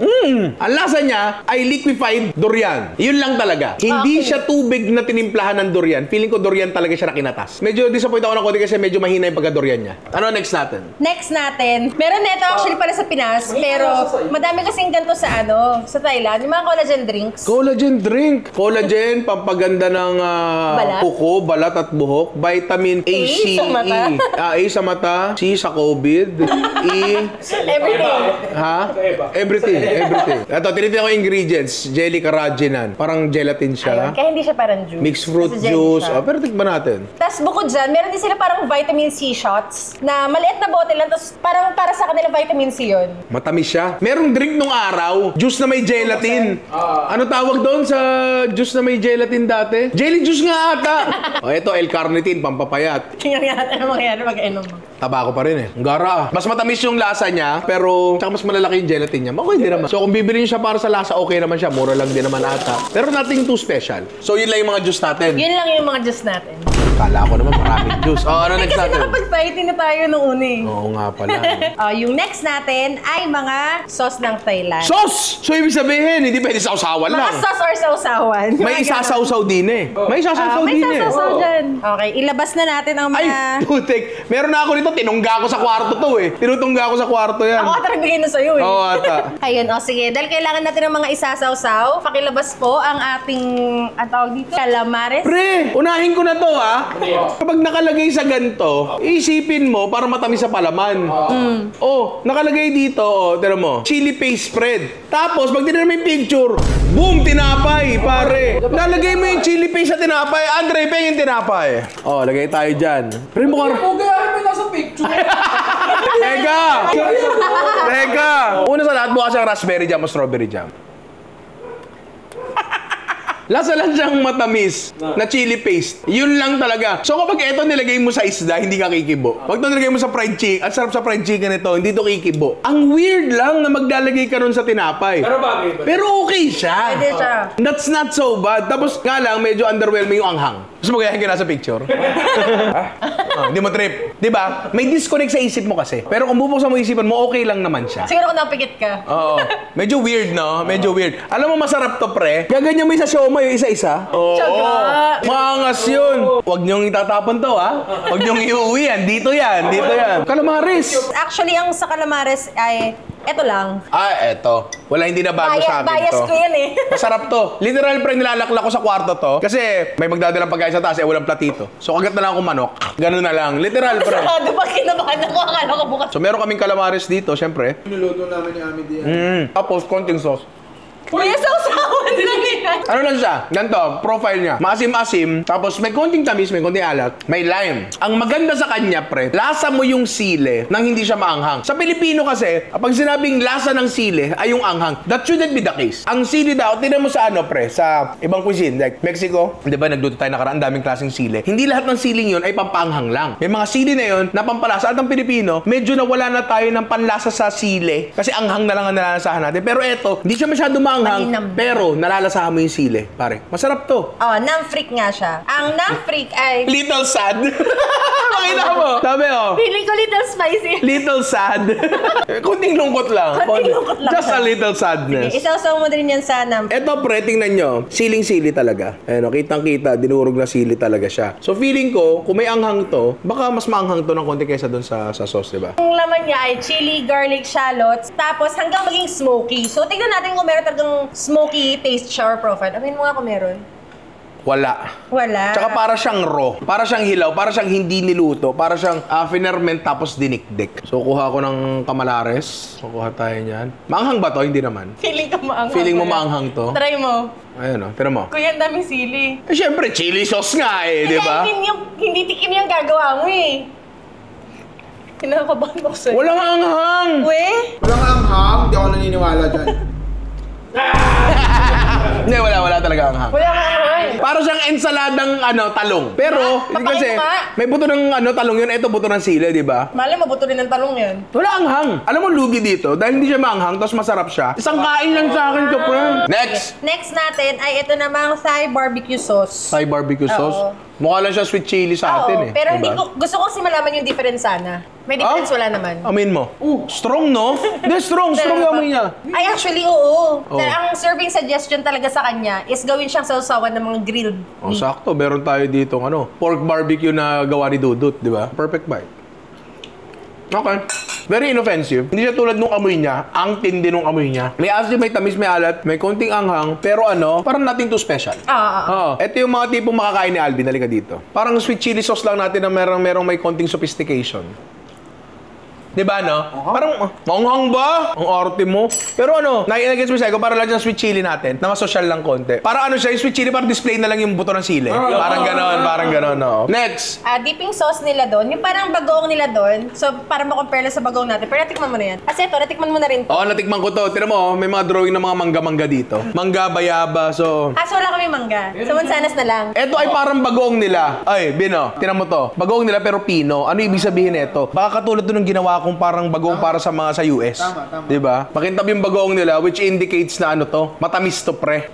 Ang lasa niya ay liquefied durian. Yun lang talaga. Hindi siya tubig na tinimplahan ng durian. Feeling ko durian talaga siya na kinatas. Medyo disappoint ako ng konti kasi medyo mahina yung pagka-durian niya. Ano next natin? Next natin, meron na ito actually para sa Pinas, pero madami kasing ganito sa sa Thailand, yung mga collagen drinks. Collagen drink. Collagen, pampaganda ng balat? Kuko, balat at buhok. Vitamin A, C, sa mata? E. A sa mata, C sa COVID, E... Everything. Ha? Everything. Ito, tinitin ko ingredients. Jelly carrageenan. Parang gelatin siya. Ayun, kaya hindi siya parang juice. Mixed fruit Kasi jelly juice. siya. Pero tikman natin. Tapos bukod dyan, meron din sila parang vitamin C shots na maliit na bote lang, tapos parang para sa kanila vitamin C yun. Matamis siya. Merong drink nung araw, juice na may gelatin. Ano tawag doon sa juice na may gelatin dati? Jelly juice nga ata. O ito, L-carnitine, pampapayat. Tingnan natin ang mangyayari mag-inom mo. Tabako pa rin eh. Ang gara. Mas matamis yung lasa niya, pero tsaka mas malalaki yung gelatin niya. Okay din naman. So kung bibili niyo siya para sa lasa, okay naman siya. Mura lang din naman ata. Pero nothing too special. So yun lang yung mga juice natin. Yun lang yung mga juice natin. Kala ko naman maraming juice. Ano next Kasi natin? nakapag-fighting na tayo nung una eh. Oo nga pala. Yung next natin ay mga sauce ng Thailand. Sauce! So ibig sabihin, hindi pwede sausawan Mga lang. sauce or sausawan. May isasawsaw din eh. May isasawsaw May din eh. sausaw dyan. Okay, ilabas na natin ang Ay, mga... putik. Meron na ako nito, tinungga ko sa kwarto to eh. Tinutungga ko sa kwarto yan. Ako ata nagbigay na sa'yo eh. Oo, ata. Ayun, sige. Dahil kailangan natin ng mga isasawsaw, pakilabas po ang ating, ang tawag dito, calamares. Pre, unahin ko na to ha. Kapag nakalagay sa ganito, isipin mo para matamis sa palaman. Oh, nakalagay dito, tira mo, chili paste spread. Tapos, pag tinira mo yung picture, boom, tinapay, pare. Lalagay mo yung chili paste sa tinapay. Andre, pengin tinapay. Oh, lagay tayo dyan. Pre, mukhang... Pugayahin mo nasa picture. Teka! Una sa lahat, bukas ang raspberry jam o strawberry jam. Lasa lang siyang matamis na chili paste. Yun lang talaga. So kapag ito nilagay mo sa isda, hindi ka kikibo. Pag ito nilagay mo sa fried chicken, at sarap sa fried chicken ito, hindi to kikibo. Ang weird lang na maglalagay ka nun sa tinapay. Pero bagay ba? Pero okay siya. Pwede siya. That's not so bad. Tapos nga lang, medyo underwhelming yung anghang. Gusto mo gayahin ka na sa picture? Hindi mo trip. Di ba? May disconnect sa isip mo kasi. Pero kung bubuksan mo isipan mo, okay lang naman siya. Siguro kung napikit ka. Oo. Medyo weird, no? Medyo weird. Alam mo, masarap to, pre. Gaganyan mo yung sa siomay, yung isa-isa. Oo. Tsaga. Maangas yun. Huwag niyong itatapon to, ha? Huwag niyong iuwi yan. Dito yan. Dito yan. Calamares. Actually, ang sa calamares ay, eto lang. Eto. Wala, hindi na bago sa akin Bias to. ko yan eh. Masarap to. Literal, pre, nilalakla ko sa kwarto to. Kasi may magdadalang pagkain sa taas, walang platito. So, kagat na lang akong manok. Ganun na lang. Literal, pre. Sarado pa kinabahan ako. Akala ko bukas. So, meron kaming calamares dito, syempre. Niluto namin ni Ami diyan. Tapos, konting sauce. Uy, sausawan lang yan. Ano lang siya? Ganito, profile niya. Maasim-asim, tapos may konting tamis, may konting alat, may lime. Ang maganda sa kanya, pre, lasa mo yung sile nang hindi siya maanghang. Sa Pilipino kasi, pag sinabing lasa ng sile ay yung anghang, that shouldn't be the case. Ang sili daw, tinan mo sa ano, pre, sa ibang cuisine, like Mexico, di ba, nagluto tayo nakaraan, daming klaseng sile. Hindi lahat ng siling yun ay pampanghang lang. May mga sili na yun na pampalasa. At ang Pilipino, medyo nawala na tayo ng panlasa sa sile kasi anghang na lang ang nalalasahan natin. Pero eto, hindi siya masyado maanghang, Malinam. pero nalalasahan mo yung sile, pare. Masarap to. Oh, nam-freak nga siya. Ang nam-freak ay... Little sad. Makita mo. Sabi, Feeling ko little spicy. little sad. Kunting lungkot lang. Konting lungkot lang Just siya. a little sadness. Isaw-saw mo din yan sa nam. Eto, pre, tingnan nyo. Siling-sili talaga. Ayan, kitang-kita, dinurog na sili talaga siya. So, feeling ko, kung may anghang to, baka mas maanghang to ng konti kaysa dun sa sauce, diba? Ang laman niya ay chili, garlic, shallots, tapos hanggang maging smoky. So, tignan natin kung meron talagang smoky taste siya or profile. Amin mo nga kung meron. Wala. Wala. Tsaka para siyang raw, para siyang hilaw, para siyang hindi niluto, para siyang finerment tapos dinikdik. So, kuha ko ng kamalares. So, kuha tayo niyan. Maanghang ba to? Hindi naman. Feeling ko maanghang. Feeling mo kuya. maanghang to? Try mo. Ayun o, tira mo. Kuya, ang daming sili. Eh, syempre, chili sauce nga eh, di ba? I mean, yung hindi tikim yung gagawa mo eh. Kinakabahan ako sa'yo. Walang anghang! We? Walang anghang, hindi ako naniniwala dyan. Hindi, wala talaga anghang. Wala ka nga. Para siyang ensaladang talong. Pero, hindi kasi, Papakain mo nga. may buto ng talong yun, ito buto ng sili, di ba? Mali, mabuto rin ng talong yan. Wala anghang. Alam mo, lugi dito, dahil hindi siya maanghang, tapos masarap siya. Isang kain lang sa akin to, friend. Next! Next natin ay ito namang Thai barbecue sauce. Thai barbecue sauce. Oo. Mukha lang siya sweet chili sa atin eh. Pero hindi diba? ko, gusto ko kasi malaman yung difference sana. May difference wala naman. Amin mo. Strong, no? Hindi, strong yung amoy niya. Ay, actually, oo. Oo. Dahil ang serving suggestion talaga sa kanya is gawin siyang sausawan ng mga grilled Oh, meat. sakto. Meron tayo dito, pork barbecue na gawa ni Dudut, di ba? Perfect bite. Okay. Very inoffensive. Hindi siya tulad nung amoy niya. Ang tindi nung amoy niya. May asim, may tamis, may alat, may konting anghang. Pero ano, parang nothing too special. Oo. Ito yung mga tipong makakain ni Alvin. Halika dito. Parang sweet chili sauce lang natin na merong may konting sophistication. Diba, no? Parang, manghang ba? Ang arte mo. Pero ano, nai-gets mo sa'yo, para lang dyan sweet chili natin, na mas social lang konti. Parang ano siya, yung sweet chili, parang display na lang yung buto ng sili. Parang ganon, no? Next! Dipping sauce nila doon, yung parang bagoong nila doon. So, para ma-compare lang sa bagoong natin. Pero natikman mo na yan. Kasi ito, natikman mo na rin. Oo, natikman ko to. Tira mo, may mga drawing ng mga mangga-mangga dito. Mangga, bayaba, so... So wala kami mangga. So, mansanas na lang. Ito ay parang bagoong nila. Ay, Bino, tinan mo to. Bagoong nila pero Pino. Ano ibig sabihin nito? Baka katulad to ng ginawa kong parang bagoong para sa mga sa US. Tama. Diba? Makintab yung bagoong nila which indicates na ano to, matamis to, pre.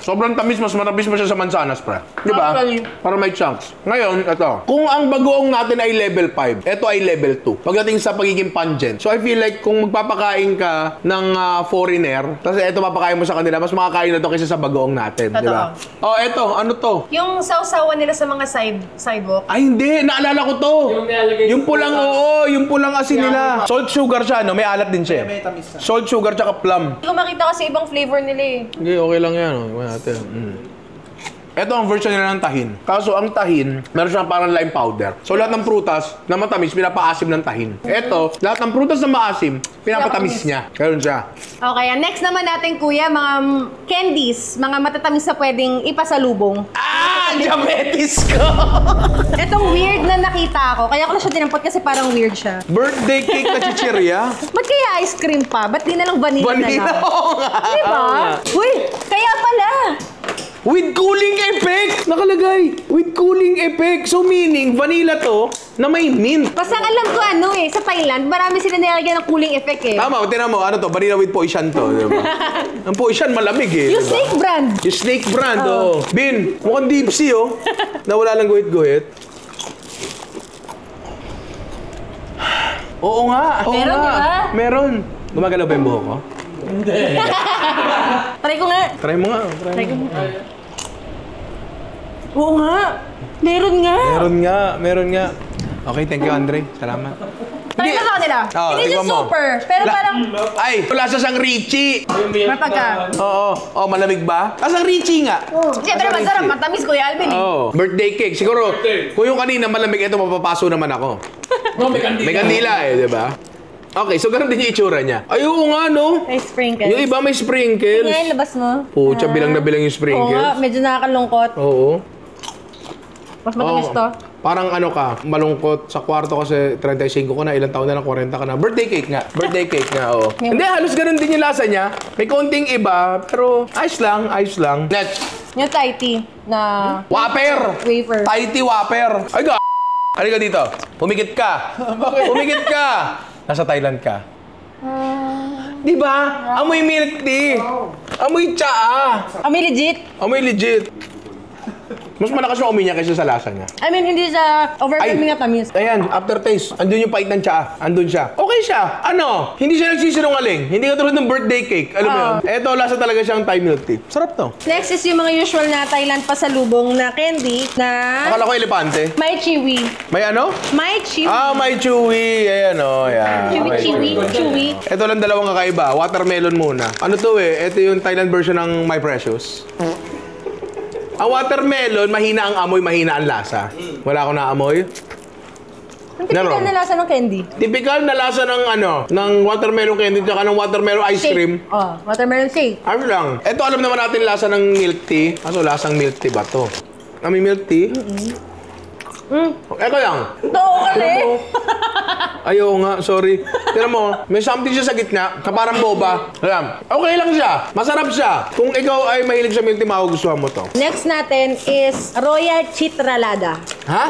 Sobrang tamis, mas matamis mo siya sa mansanas, pre. Diba? Para may chunks. Ngayon, ito. Kung ang bagoong natin ay level 5, ito ay level 2. Pagdating sa pagiging pungent. So, I feel like kung magpapakain ka ng foreigner, tapos ito papakain mo sa kanila, mas makakain na to kaysa sa bagoong natin. Diba? Oh, ito. Ano to? Yung sausawan nila sa mga sidewalk. Ay, hindi. Naalala ko to. Yung pulang, oo. Yung pulang asin nila. Salt sugar siya, no? May alat din siya. Salt sugar tsaka plum. Hindi ko makita kasi ibang flavor nila eh. Hindi, okay lang yan. Ito ang version nila ng tahin. Kaso ang tahin, meron siyang parang lime powder. So lahat ng prutas na matamis, pinapaasim ng tahin. Ito, lahat ng prutas na maasim, pinapatamis niya. Ganun siya. Okay, next naman natin kuya, mga candies, mga matatamis na pwedeng ipasalubong. Diabetes ko! Itong weird na nakita ko, kaya ko na siya dinampot kasi parang weird siya. Birthday cake na chichirya? Ba't kaya ice cream pa? Ba't di na lang vanilla na lang? Oo nga. Diba? Uy, kaya pala! With cooling effect! Nakalagay. With cooling effect. So meaning, vanilla to na may mint. Basta alam ko ano eh, sa Thailand, marami sila nilagyan ng cooling effect eh. Tama, tinan mo, ano to, vanilla with poison to, di ba? Ang poison malamig eh. Yung diba? snake brand. Yung snake brand, oo. Bin, mukhang deepsea, oh. Nawala lang guhit-guhit. Oo nga. Oo Meron, nga. diba? Meron. Gumagalaw ba yung buhok ko? Try ko nga. Try mo nga. Try ko nga. Oo nga. Meron nga. Meron nga. Okay, thank you, Andre. Salamat. Try na sa kanila. Hindi siya tingnan mo. super, pero parang Ay, wala sa sang Richie. mapagka. Oo. Oh, malamig ba? Asang Richie nga. Siyempre masarap, matamis Kuya Alvin eh. Oh, birthday cake. Siguro, kung yung kanina malamig, ito mapapaso naman ako. May kandila eh, di ba? Okay, so ganun din yung itsura niya. Ay, oo nga, no? May sprinkles. Yung iba may sprinkles. Ngayon, labas mo. Pucha, bilang na bilang yung Oo nga, sprinkles. medyo nakakalungkot. Oo. Mas matamis to. Parang ano ka, malungkot sa kwarto kasi 35 ko na, ilang taon na lang, 40 ka na. Birthday cake nga. Birthday cake nga, oo. Hindi, halos ganun din yung lasa niya. May konting iba, pero ayos lang, ayos lang. Next. Yung Thai tea na Whopper! wafer. Thai tea Whopper! Ay, halika dito. Humigit ka. Humigit ka. Nasa Thailand ka. Di ba? Amoy milk tea. Amoy tsaa. Amoy legit. Amoy legit. Mas malakas yung amoy niya kaysa sa lasa niya. I mean, hindi siya overwhelming na tamis. Ayan, aftertaste. Andun yung pait ng tsaa. Andun siya. Okay siya. Ano? Hindi siya nagsisinungaling. Hindi ka tulad ng birthday cake. Alam mo yun? Eto, lasa talaga siyang Thai milk tea. Sarap to. Next is yung mga usual na Thailand pasalubong na candy na Akala ko elepante. may chewy. May ano? May chewy. May chewy. Ayan o. Ayan. Chewy. Ito lang dalawang kakaiba. Watermelon muna. Ano to eh? Ito yung Thailand version ng My Precious. Ang watermelon, mahina ang amoy, mahina ang lasa. Wala akong naamoy. Ang typical na lasa ng candy. Typical na lasa ng ano, ng watermelon candy tsaka ng watermelon ice cream. Oh, watermelon shake. Ano lang. Ito alam naman natin lasa ng milk tea. Kaso lasang milk tea ba to? May milk tea? Eko lang. Ito, okay. Ayaw nga, sorry. Tignan mo, may something siya sa gitna, na parang boba. Alam, okay lang siya. Masarap siya. Kung ikaw ay mahilig sa milk tea, magugustuhan mo to. Next natin is Royal Chitralada. Ha?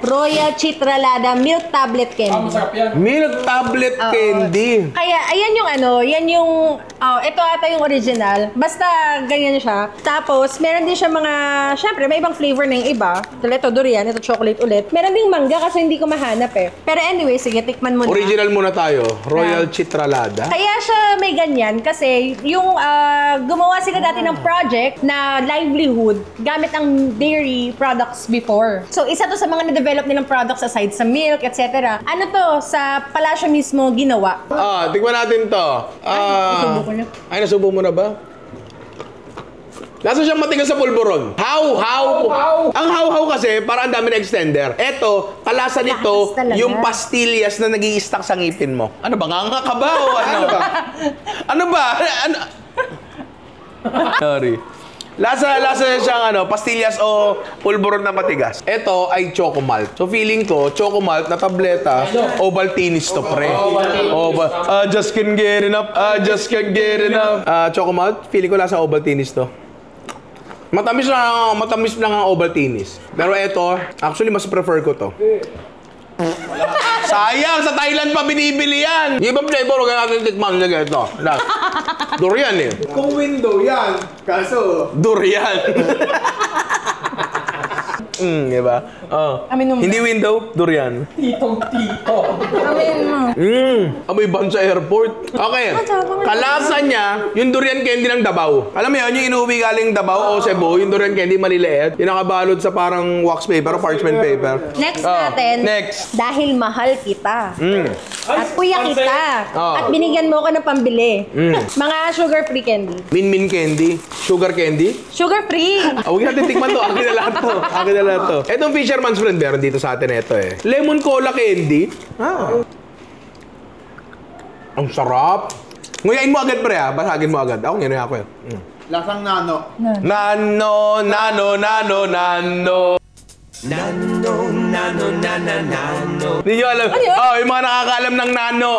Royal Chitralada Milk Tablet Candy. Milk tablet candy. Kaya, ayan yung ano, yan yung, ito ata yung original. Basta, ganyan siya. Tapos, meron din siya mga, syempre, may ibang flavor na yung iba. Ito durian, ito chocolate ulit. Meron ding mangga kasi hindi ko mahanap eh. Pero anyway, sige, tikman mo na. Original muna tayo. Royal Chitralada. Kaya siya may ganyan kasi yung gumawa sila dati ng project na livelihood gamit ang dairy products before. So isa to sa mga na-develop nilang products aside sa milk, etc. Ano to, sa palasyo mismo ginawa. Tingnan natin to. nasubo ko na. Ay, nasubo mo na ba? Lasa siyang matigas sa pulburon. How? Ang how kasi, parang ang dami na extender. Eto, kalasa nito, Takas talaga. yung pastillas na nag-i-stack sa ngipin mo. Ano ba? Nganga ka ba? O ano? Ano ba? Sorry. Lasa siyang pastillas o pulburon na matigas. Ito ay Chocomalt. So feeling ko, Chocomalt na tableta, Ovaltinis to pre. Just can't get enough. Chocomalt, feeling ko lasa Ovaltinis to. Matamis lang ang Ovaltinis. Pero ito, actually mas prefer ko to. Sayang, sa Thailand pa binibili yan. Yung ibang flavor, huwag natin tikman. Lagay ito. Durian eh. Kung window yan, kaso... Durian. Diba? Amin mo. Hindi window, durian. Amin mo. Amoy ban sa airport. Okay. Kalasa niya, yung durian candy ng Davao. Alam mo yun, yung inuwi galing Davao o Cebu, yung durian candy maliliit, yung nakabalot sa parang wax paper o parchment paper. Next natin. Next. Dahil mahal kita. At kuya kita. Oh. At binigyan mo ko ng pambili. Mga sugar-free candy. Min candy, sugar candy. Sugar-free! Huwag natin tikman to. Akin na lahat to. Itong Fisherman's Friend, meron dito sa atin ito eh. Lemon cola candy. Ang sarap. Nguyain mo agad pre ha. Basagin mo agad. Ako ngayon ako eh. Lasang nano. Nano. Hindi nyo alam. Ano yun? Yung mga nakakaalam ng nano.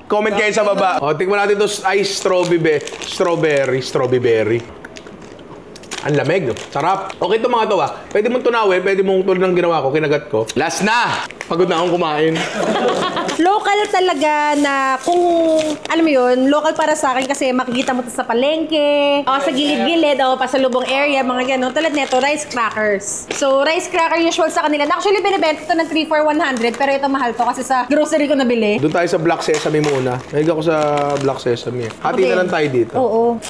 Comment kayo sa baba. Tikman natin ito ice strawberry. Ang lamig, no? Sarap. Okay ito mga to Pwede mong tunawin, pwede mong tulad ng ginawa ko, kinagat ko. Last na! Pagod na akong kumain. Local talaga na kung, alam mo yun, local para sa akin kasi makikita mo ito sa palengke, o sa gilid-gilid, o pasalubong area, mga gano'n. Tulad nito, rice crackers. So, rice cracker usual sa kanila. Actually, binibenta ito ng 3 for 100, pero ito mahal to kasi sa grocery ko nabili. Doon tayo sa Black Sesame muna. Nahiga ko sa Black Sesame. Hati na lang tayo dito. Oo.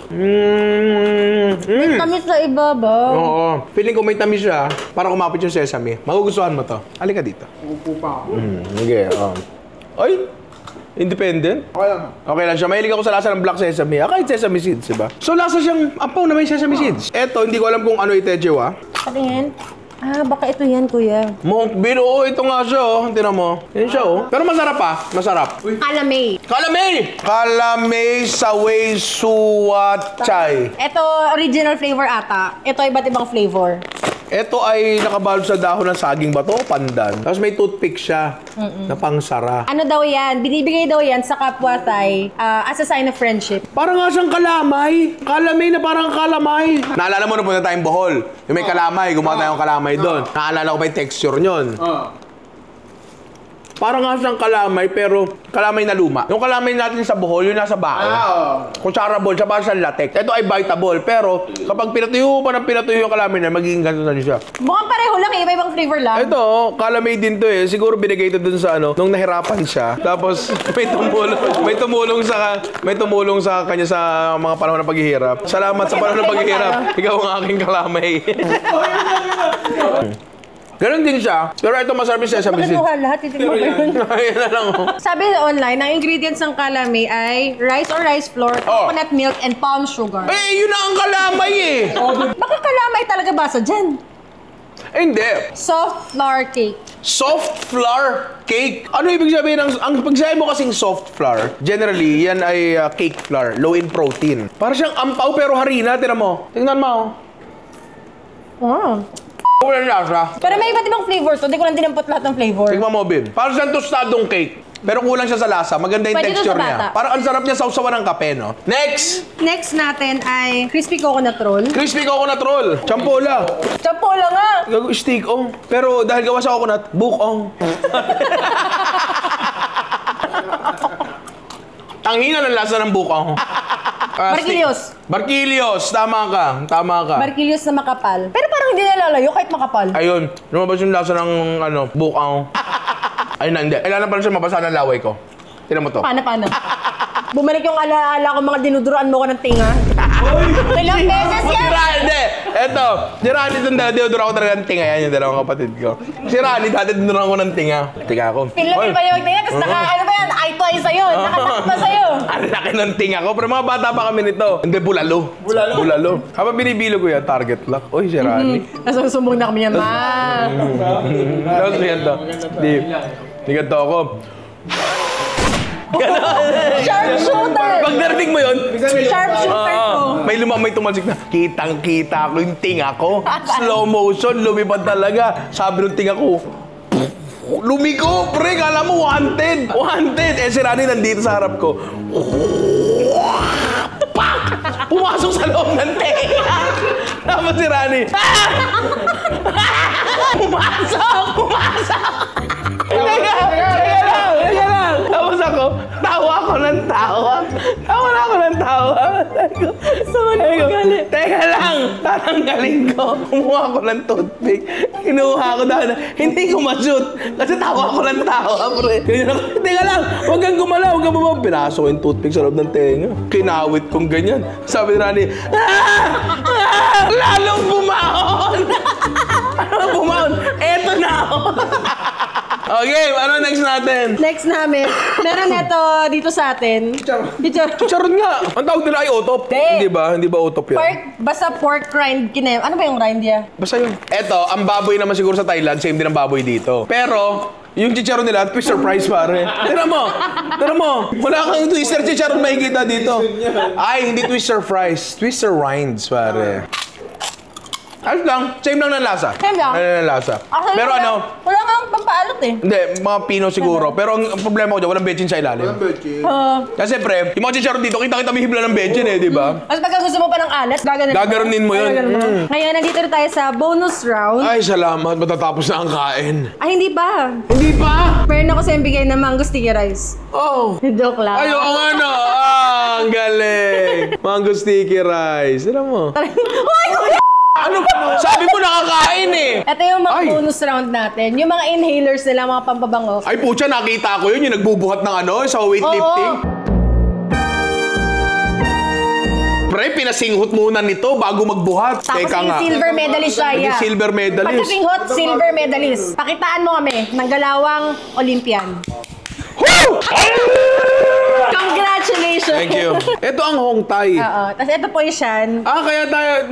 May tamis sa ibaba. Oo. Feeling ko may tamis siya. Para kumapit yung sesame. Magugustuhan mo to. Halika dito. Upo pa ako. Sige. Ay! Independent? Okay lang siya. Mahilig ako sa lasa ng Black Sesame. Kahit sesame seeds, diba? So, lasa siyang ampaw na may sesame seeds. Eto, hindi ko alam kung ano itejo, Patingin. Baka ito yan, kuya. Monk bean, ito nga siya, Tingnan mo. Yan siya, Pero masarap Masarap. Calamay. Kalamay sa way suwachay. Ito, original flavor ata. Ito, iba't ibang flavor. Ito ay nakabalot sa dahon ng saging ba to? Pandan. Tapos may toothpick siya na pangsara. Ano daw yan? Binibigay daw yan sa kapwa Thai as a sign of friendship. Parang nga siyang kalamay. Kalamay na parang kalamay. Naalala mo na punta tayong Bohol. Yung may kalamay, gumawa tayong kalamay doon. Naalala ko pa yung texture nyon. Parang nga siyang kalamay, pero kalamay na luma. Yung kalamay natin sa Bohol, yung nasa bao. Kutsara ball, siya parang siyang latex. Ito ay bitable, pero kapag pinatuyo yung kalamay na, magiging ganito na siya. Mukhang pareho lang eh, iba-ibang flavor lang. Ito, kalamay din to eh. Siguro binigay ito dun sa nung nahirapan siya. Tapos may tumulong sa kanya sa mga panahon ng paghihirap. Salamat sa panahon ng paghihirap. Ikaw ang aking kalamay. Ganon din siya. Pero ito masarap yung sesame Bakit seeds. mo lahat? Titignan mo yun. Ayun na lang. Sabi online, ang ingredients ng calamay ay rice or rice flour, coconut milk, and palm sugar. Yun na ang kalamay eh. Baka calamay talaga basa dyan. Hindi. Soft flour cake. Soft flour cake. Ano ibig sabihin ang pag sabi mo kasing soft flour, generally, yan ay cake flour, low in protein. Para siyang ampaw pero harina, tira mo. Tingnan mo. Wow. Wala lasa. Pero may iba't ibang flavor to. Hindi ko lang dinampot lahat ng flavor. Tingnan mo, Bin. Para siyang tostadong cake. Pero kulang siya sa lasa. Maganda yung Pwede texture to sa niya. bata. Parang ang sarap niya sausawan ng kape, no? Next! Next natin ay crispy coconut roll. Crispy coconut roll. Champola. Champola nga! Stick ong. Pero dahil gawa sa coconut, bukong. Ang hina ng lasa ng bukong. Barquillos. Barquillos. Tama ka. Barquillos na makapal. Pero parang hindi nalalayo kahit makapal. Ayun. Lumabas yung lasa ng bukong. Ay na, hindi. Kailangan pala siya mabasa ng laway ko. Tignan mo to. Paano? Bumalik yung alaala ko, mga dinuduroan mo ko ng tinga. Ilang beses yan? Hindi. Eto. Si Rani, dinudura ko talaga ng tinga. Yan yung dalawang kapatid ko. Si Rani, dati dinudura ko ng tinga. Tinga ko. Pinlapin pa yung tinga, tapos ano ba yan? Eye to eye sa'yo. Nakatakot pa sa'yo. Ang laki ng tinga ko. Pero mga bata pa kami nito. Hindi, bulalo. Bulalo. Habang binibilo ko yan, target lock. Uy, si Rani. Nasusumbong na kami yan, ma. Tapos yan to. Di ganito ako. Sharpshooter! Pag narinig mo yun, Sharpshooter ko. may tumalsik na, kitang-kita ko yung tinga ko. Slow motion, lumipad talaga. Sabi ng tinga ko, lumiko, pre, kala mo wanted. Wanted. Eh, si Rani nandito sa harap ko. Pak! Pumasok sa loob ng tinga. Tapos si Rani, Pumasok! Teka lang. Tapos ako, tawa ako ng tawa. Teka lang, tatanggalin ko. Kumuha ako ng toothpick. Kinuha ko dahil hindi ko ma-shoot. Kasi tawa ako ng tawa, pre. Teka lang, huwag kang gumalaw, huwag kang bumaba. Pinasok ko yung toothpick sa loob ng tenga. Kinawit kong ganyan. Sabi ni Rani, lalong bumahon! Ano bumahon? Eto na ako! Okay, ano next natin? Next namin, meron ito dito sa atin. Chicharon nga. Ang tawag nila ay otop. Hindi. Hindi ba otop yan? Basta pork rind kinem. Ano ba yung rind niya? Basta yun. Eto, ang baboy naman siguro sa Thailand, same din ang baboy dito. Pero, yung chicharon nila, twister fries pare. Tira mo. Wala kang twister chicharon makikita dito. Ay, hindi twister fries. Twister rinds pare. Ayos lang. Same lang ng lasa. Same lang? Ayun ang lasa. Actually, Pero ano, wala nga pampaalot eh. hindi, mga Pino siguro. Pero ang problema ko dyan, walang bechin sa ilalim. Kasi pre, yung mga chicharon dito, kita may hibla ng bechin eh, di ba? Mas pagka gusto mo pa ng alat, Gagaronin mo yun. Ngayon, nandito na tayo sa bonus round. Ay, salamat. Matatapos na ang kain. Ay, hindi pa. Hindi pa! Meron ako sa bigay ng mango sticky rice. Oh! Joke lang. Ay, oo nga no! Ang galing! Mango sticky rice. Ano mo? Hoy! Ano? Sabi mo nakakain eh! Ito yung mga Ay. bonus round natin. Yung mga inhalers nila, mga pampabango. Ay, putya, nakita ko yun. Yung nagbubuhat ng ano, sa weightlifting. Pre, pinasinghot muna nito bago magbuhat. Tapos Teka yung nga. silver medalist siya. Naging silver medalist. Pagkasinghot, silver medalist. Pakitaan mo kami ng galawang Olympian. Woo! Congratulations! Thank you. Ito ang Hong Thai. Oo. Tapos ito po yung Shan. Kaya tayo,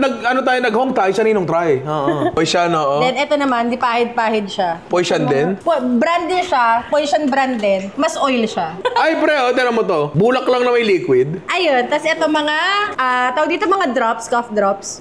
nag-Hong Thai sa Ninong Try. Oo. Poisyan, oo. Then ito naman, di pahid-pahid siya. Poisyan din? Brand din siya. Poison brand din. Mas oil siya. Ay, pre, tignan mo to. Bulak lang na may liquid. Ayun. Tapos ito mga, tawag dito mga drops, cough drops.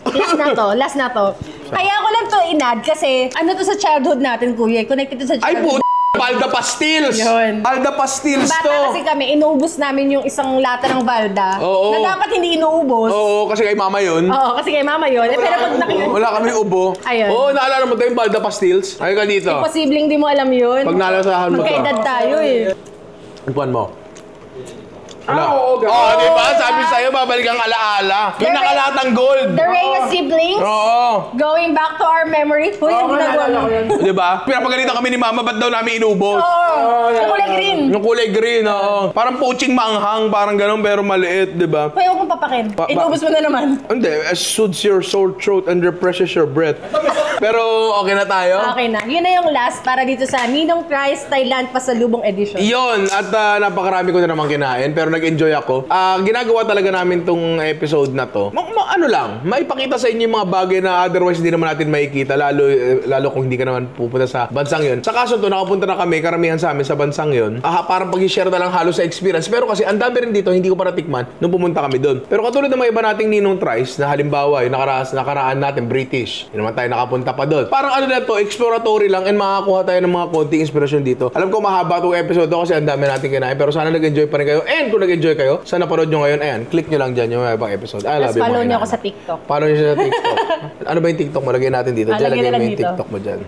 Last na to. Kaya ko lang to inad kasi ano to sa childhood natin, kuya. Connected to sa Ay, childhood. Valda Pastilles! Yun. Valda Pastilles to! Bata kasi kami, inuubos namin yung isang lata ng Valda. Oo. Na dapat hindi inuubos. Oo, kasi kay mama yun. Oo, kasi kay mama yun. Eh, pero pag Wala kami ubo. Ayun. Oo, naalala mo tayo yung Valda Pastilles? Ay ka dito. Imposibleng di mo alam yun. Pag nalasahan mo to. Magkaedad tayo eh. Ipuan mo. Wala. Oo, di ba? Sabi sa'yo, babalik ang alaala. Yung nakalatang gold. The Reyes siblings, Oo. going back to our memory. Uy, ang ginagawa mo. Di ba? Pinapagalitan kami ni mama, ba't daw namin inubos? Oo, yung kulay green. Yung kulay green, oo. Parang poaching maanghang, parang ganun, pero maliit, di ba? Uy, huwag mong papakin. Inubos mo na naman. Hindi, it soothes your sore throat and refreshes your breath. Pero okay na tayo? Okay na. Yun na yung last para dito sa Ninong Price Thailand Pasalubong Edition. Iyon, at napakarami ko na naman kinain, pero nag-enjoy ako. Ginagawa talaga namin tong episode na to. Ano lang, maipakita sa inyo yung mga bagay na otherwise hindi naman natin makikita, lalo kung hindi ka naman pupunta sa bansang yun. Sa kaso to, nakapunta na kami, karamihan sa amin sa bansang yun. Parang pag-share na lang halos sa experience. Pero kasi ang dami rin dito, hindi ko pa natikman nung pumunta kami doon. Pero katulad ng mga iba nating Ninong Tries, na halimbawa, yung nakaraan natin, British. Hindi naman tayo nakapunta pa doon. Parang ano na to, exploratory lang and makakuha tayo ng mga konting inspirasyon dito. Alam ko mahaba itong episode to kasi ang dami natin kinain. Pero sana nag-enjoy pa rin kayo. And kung nag-enjoy kayo, sa napanood nyo ngayon, ayan, click nyo lang dyan yung ibang episode. I love Tapos you. follow nyo ako sa TikTok. Follow nyo siya sa TikTok. Ano ba yung TikTok mo? Lagyan natin dito. Lagyan Lagyan na lang mo yung dito. TikTok mo dyan.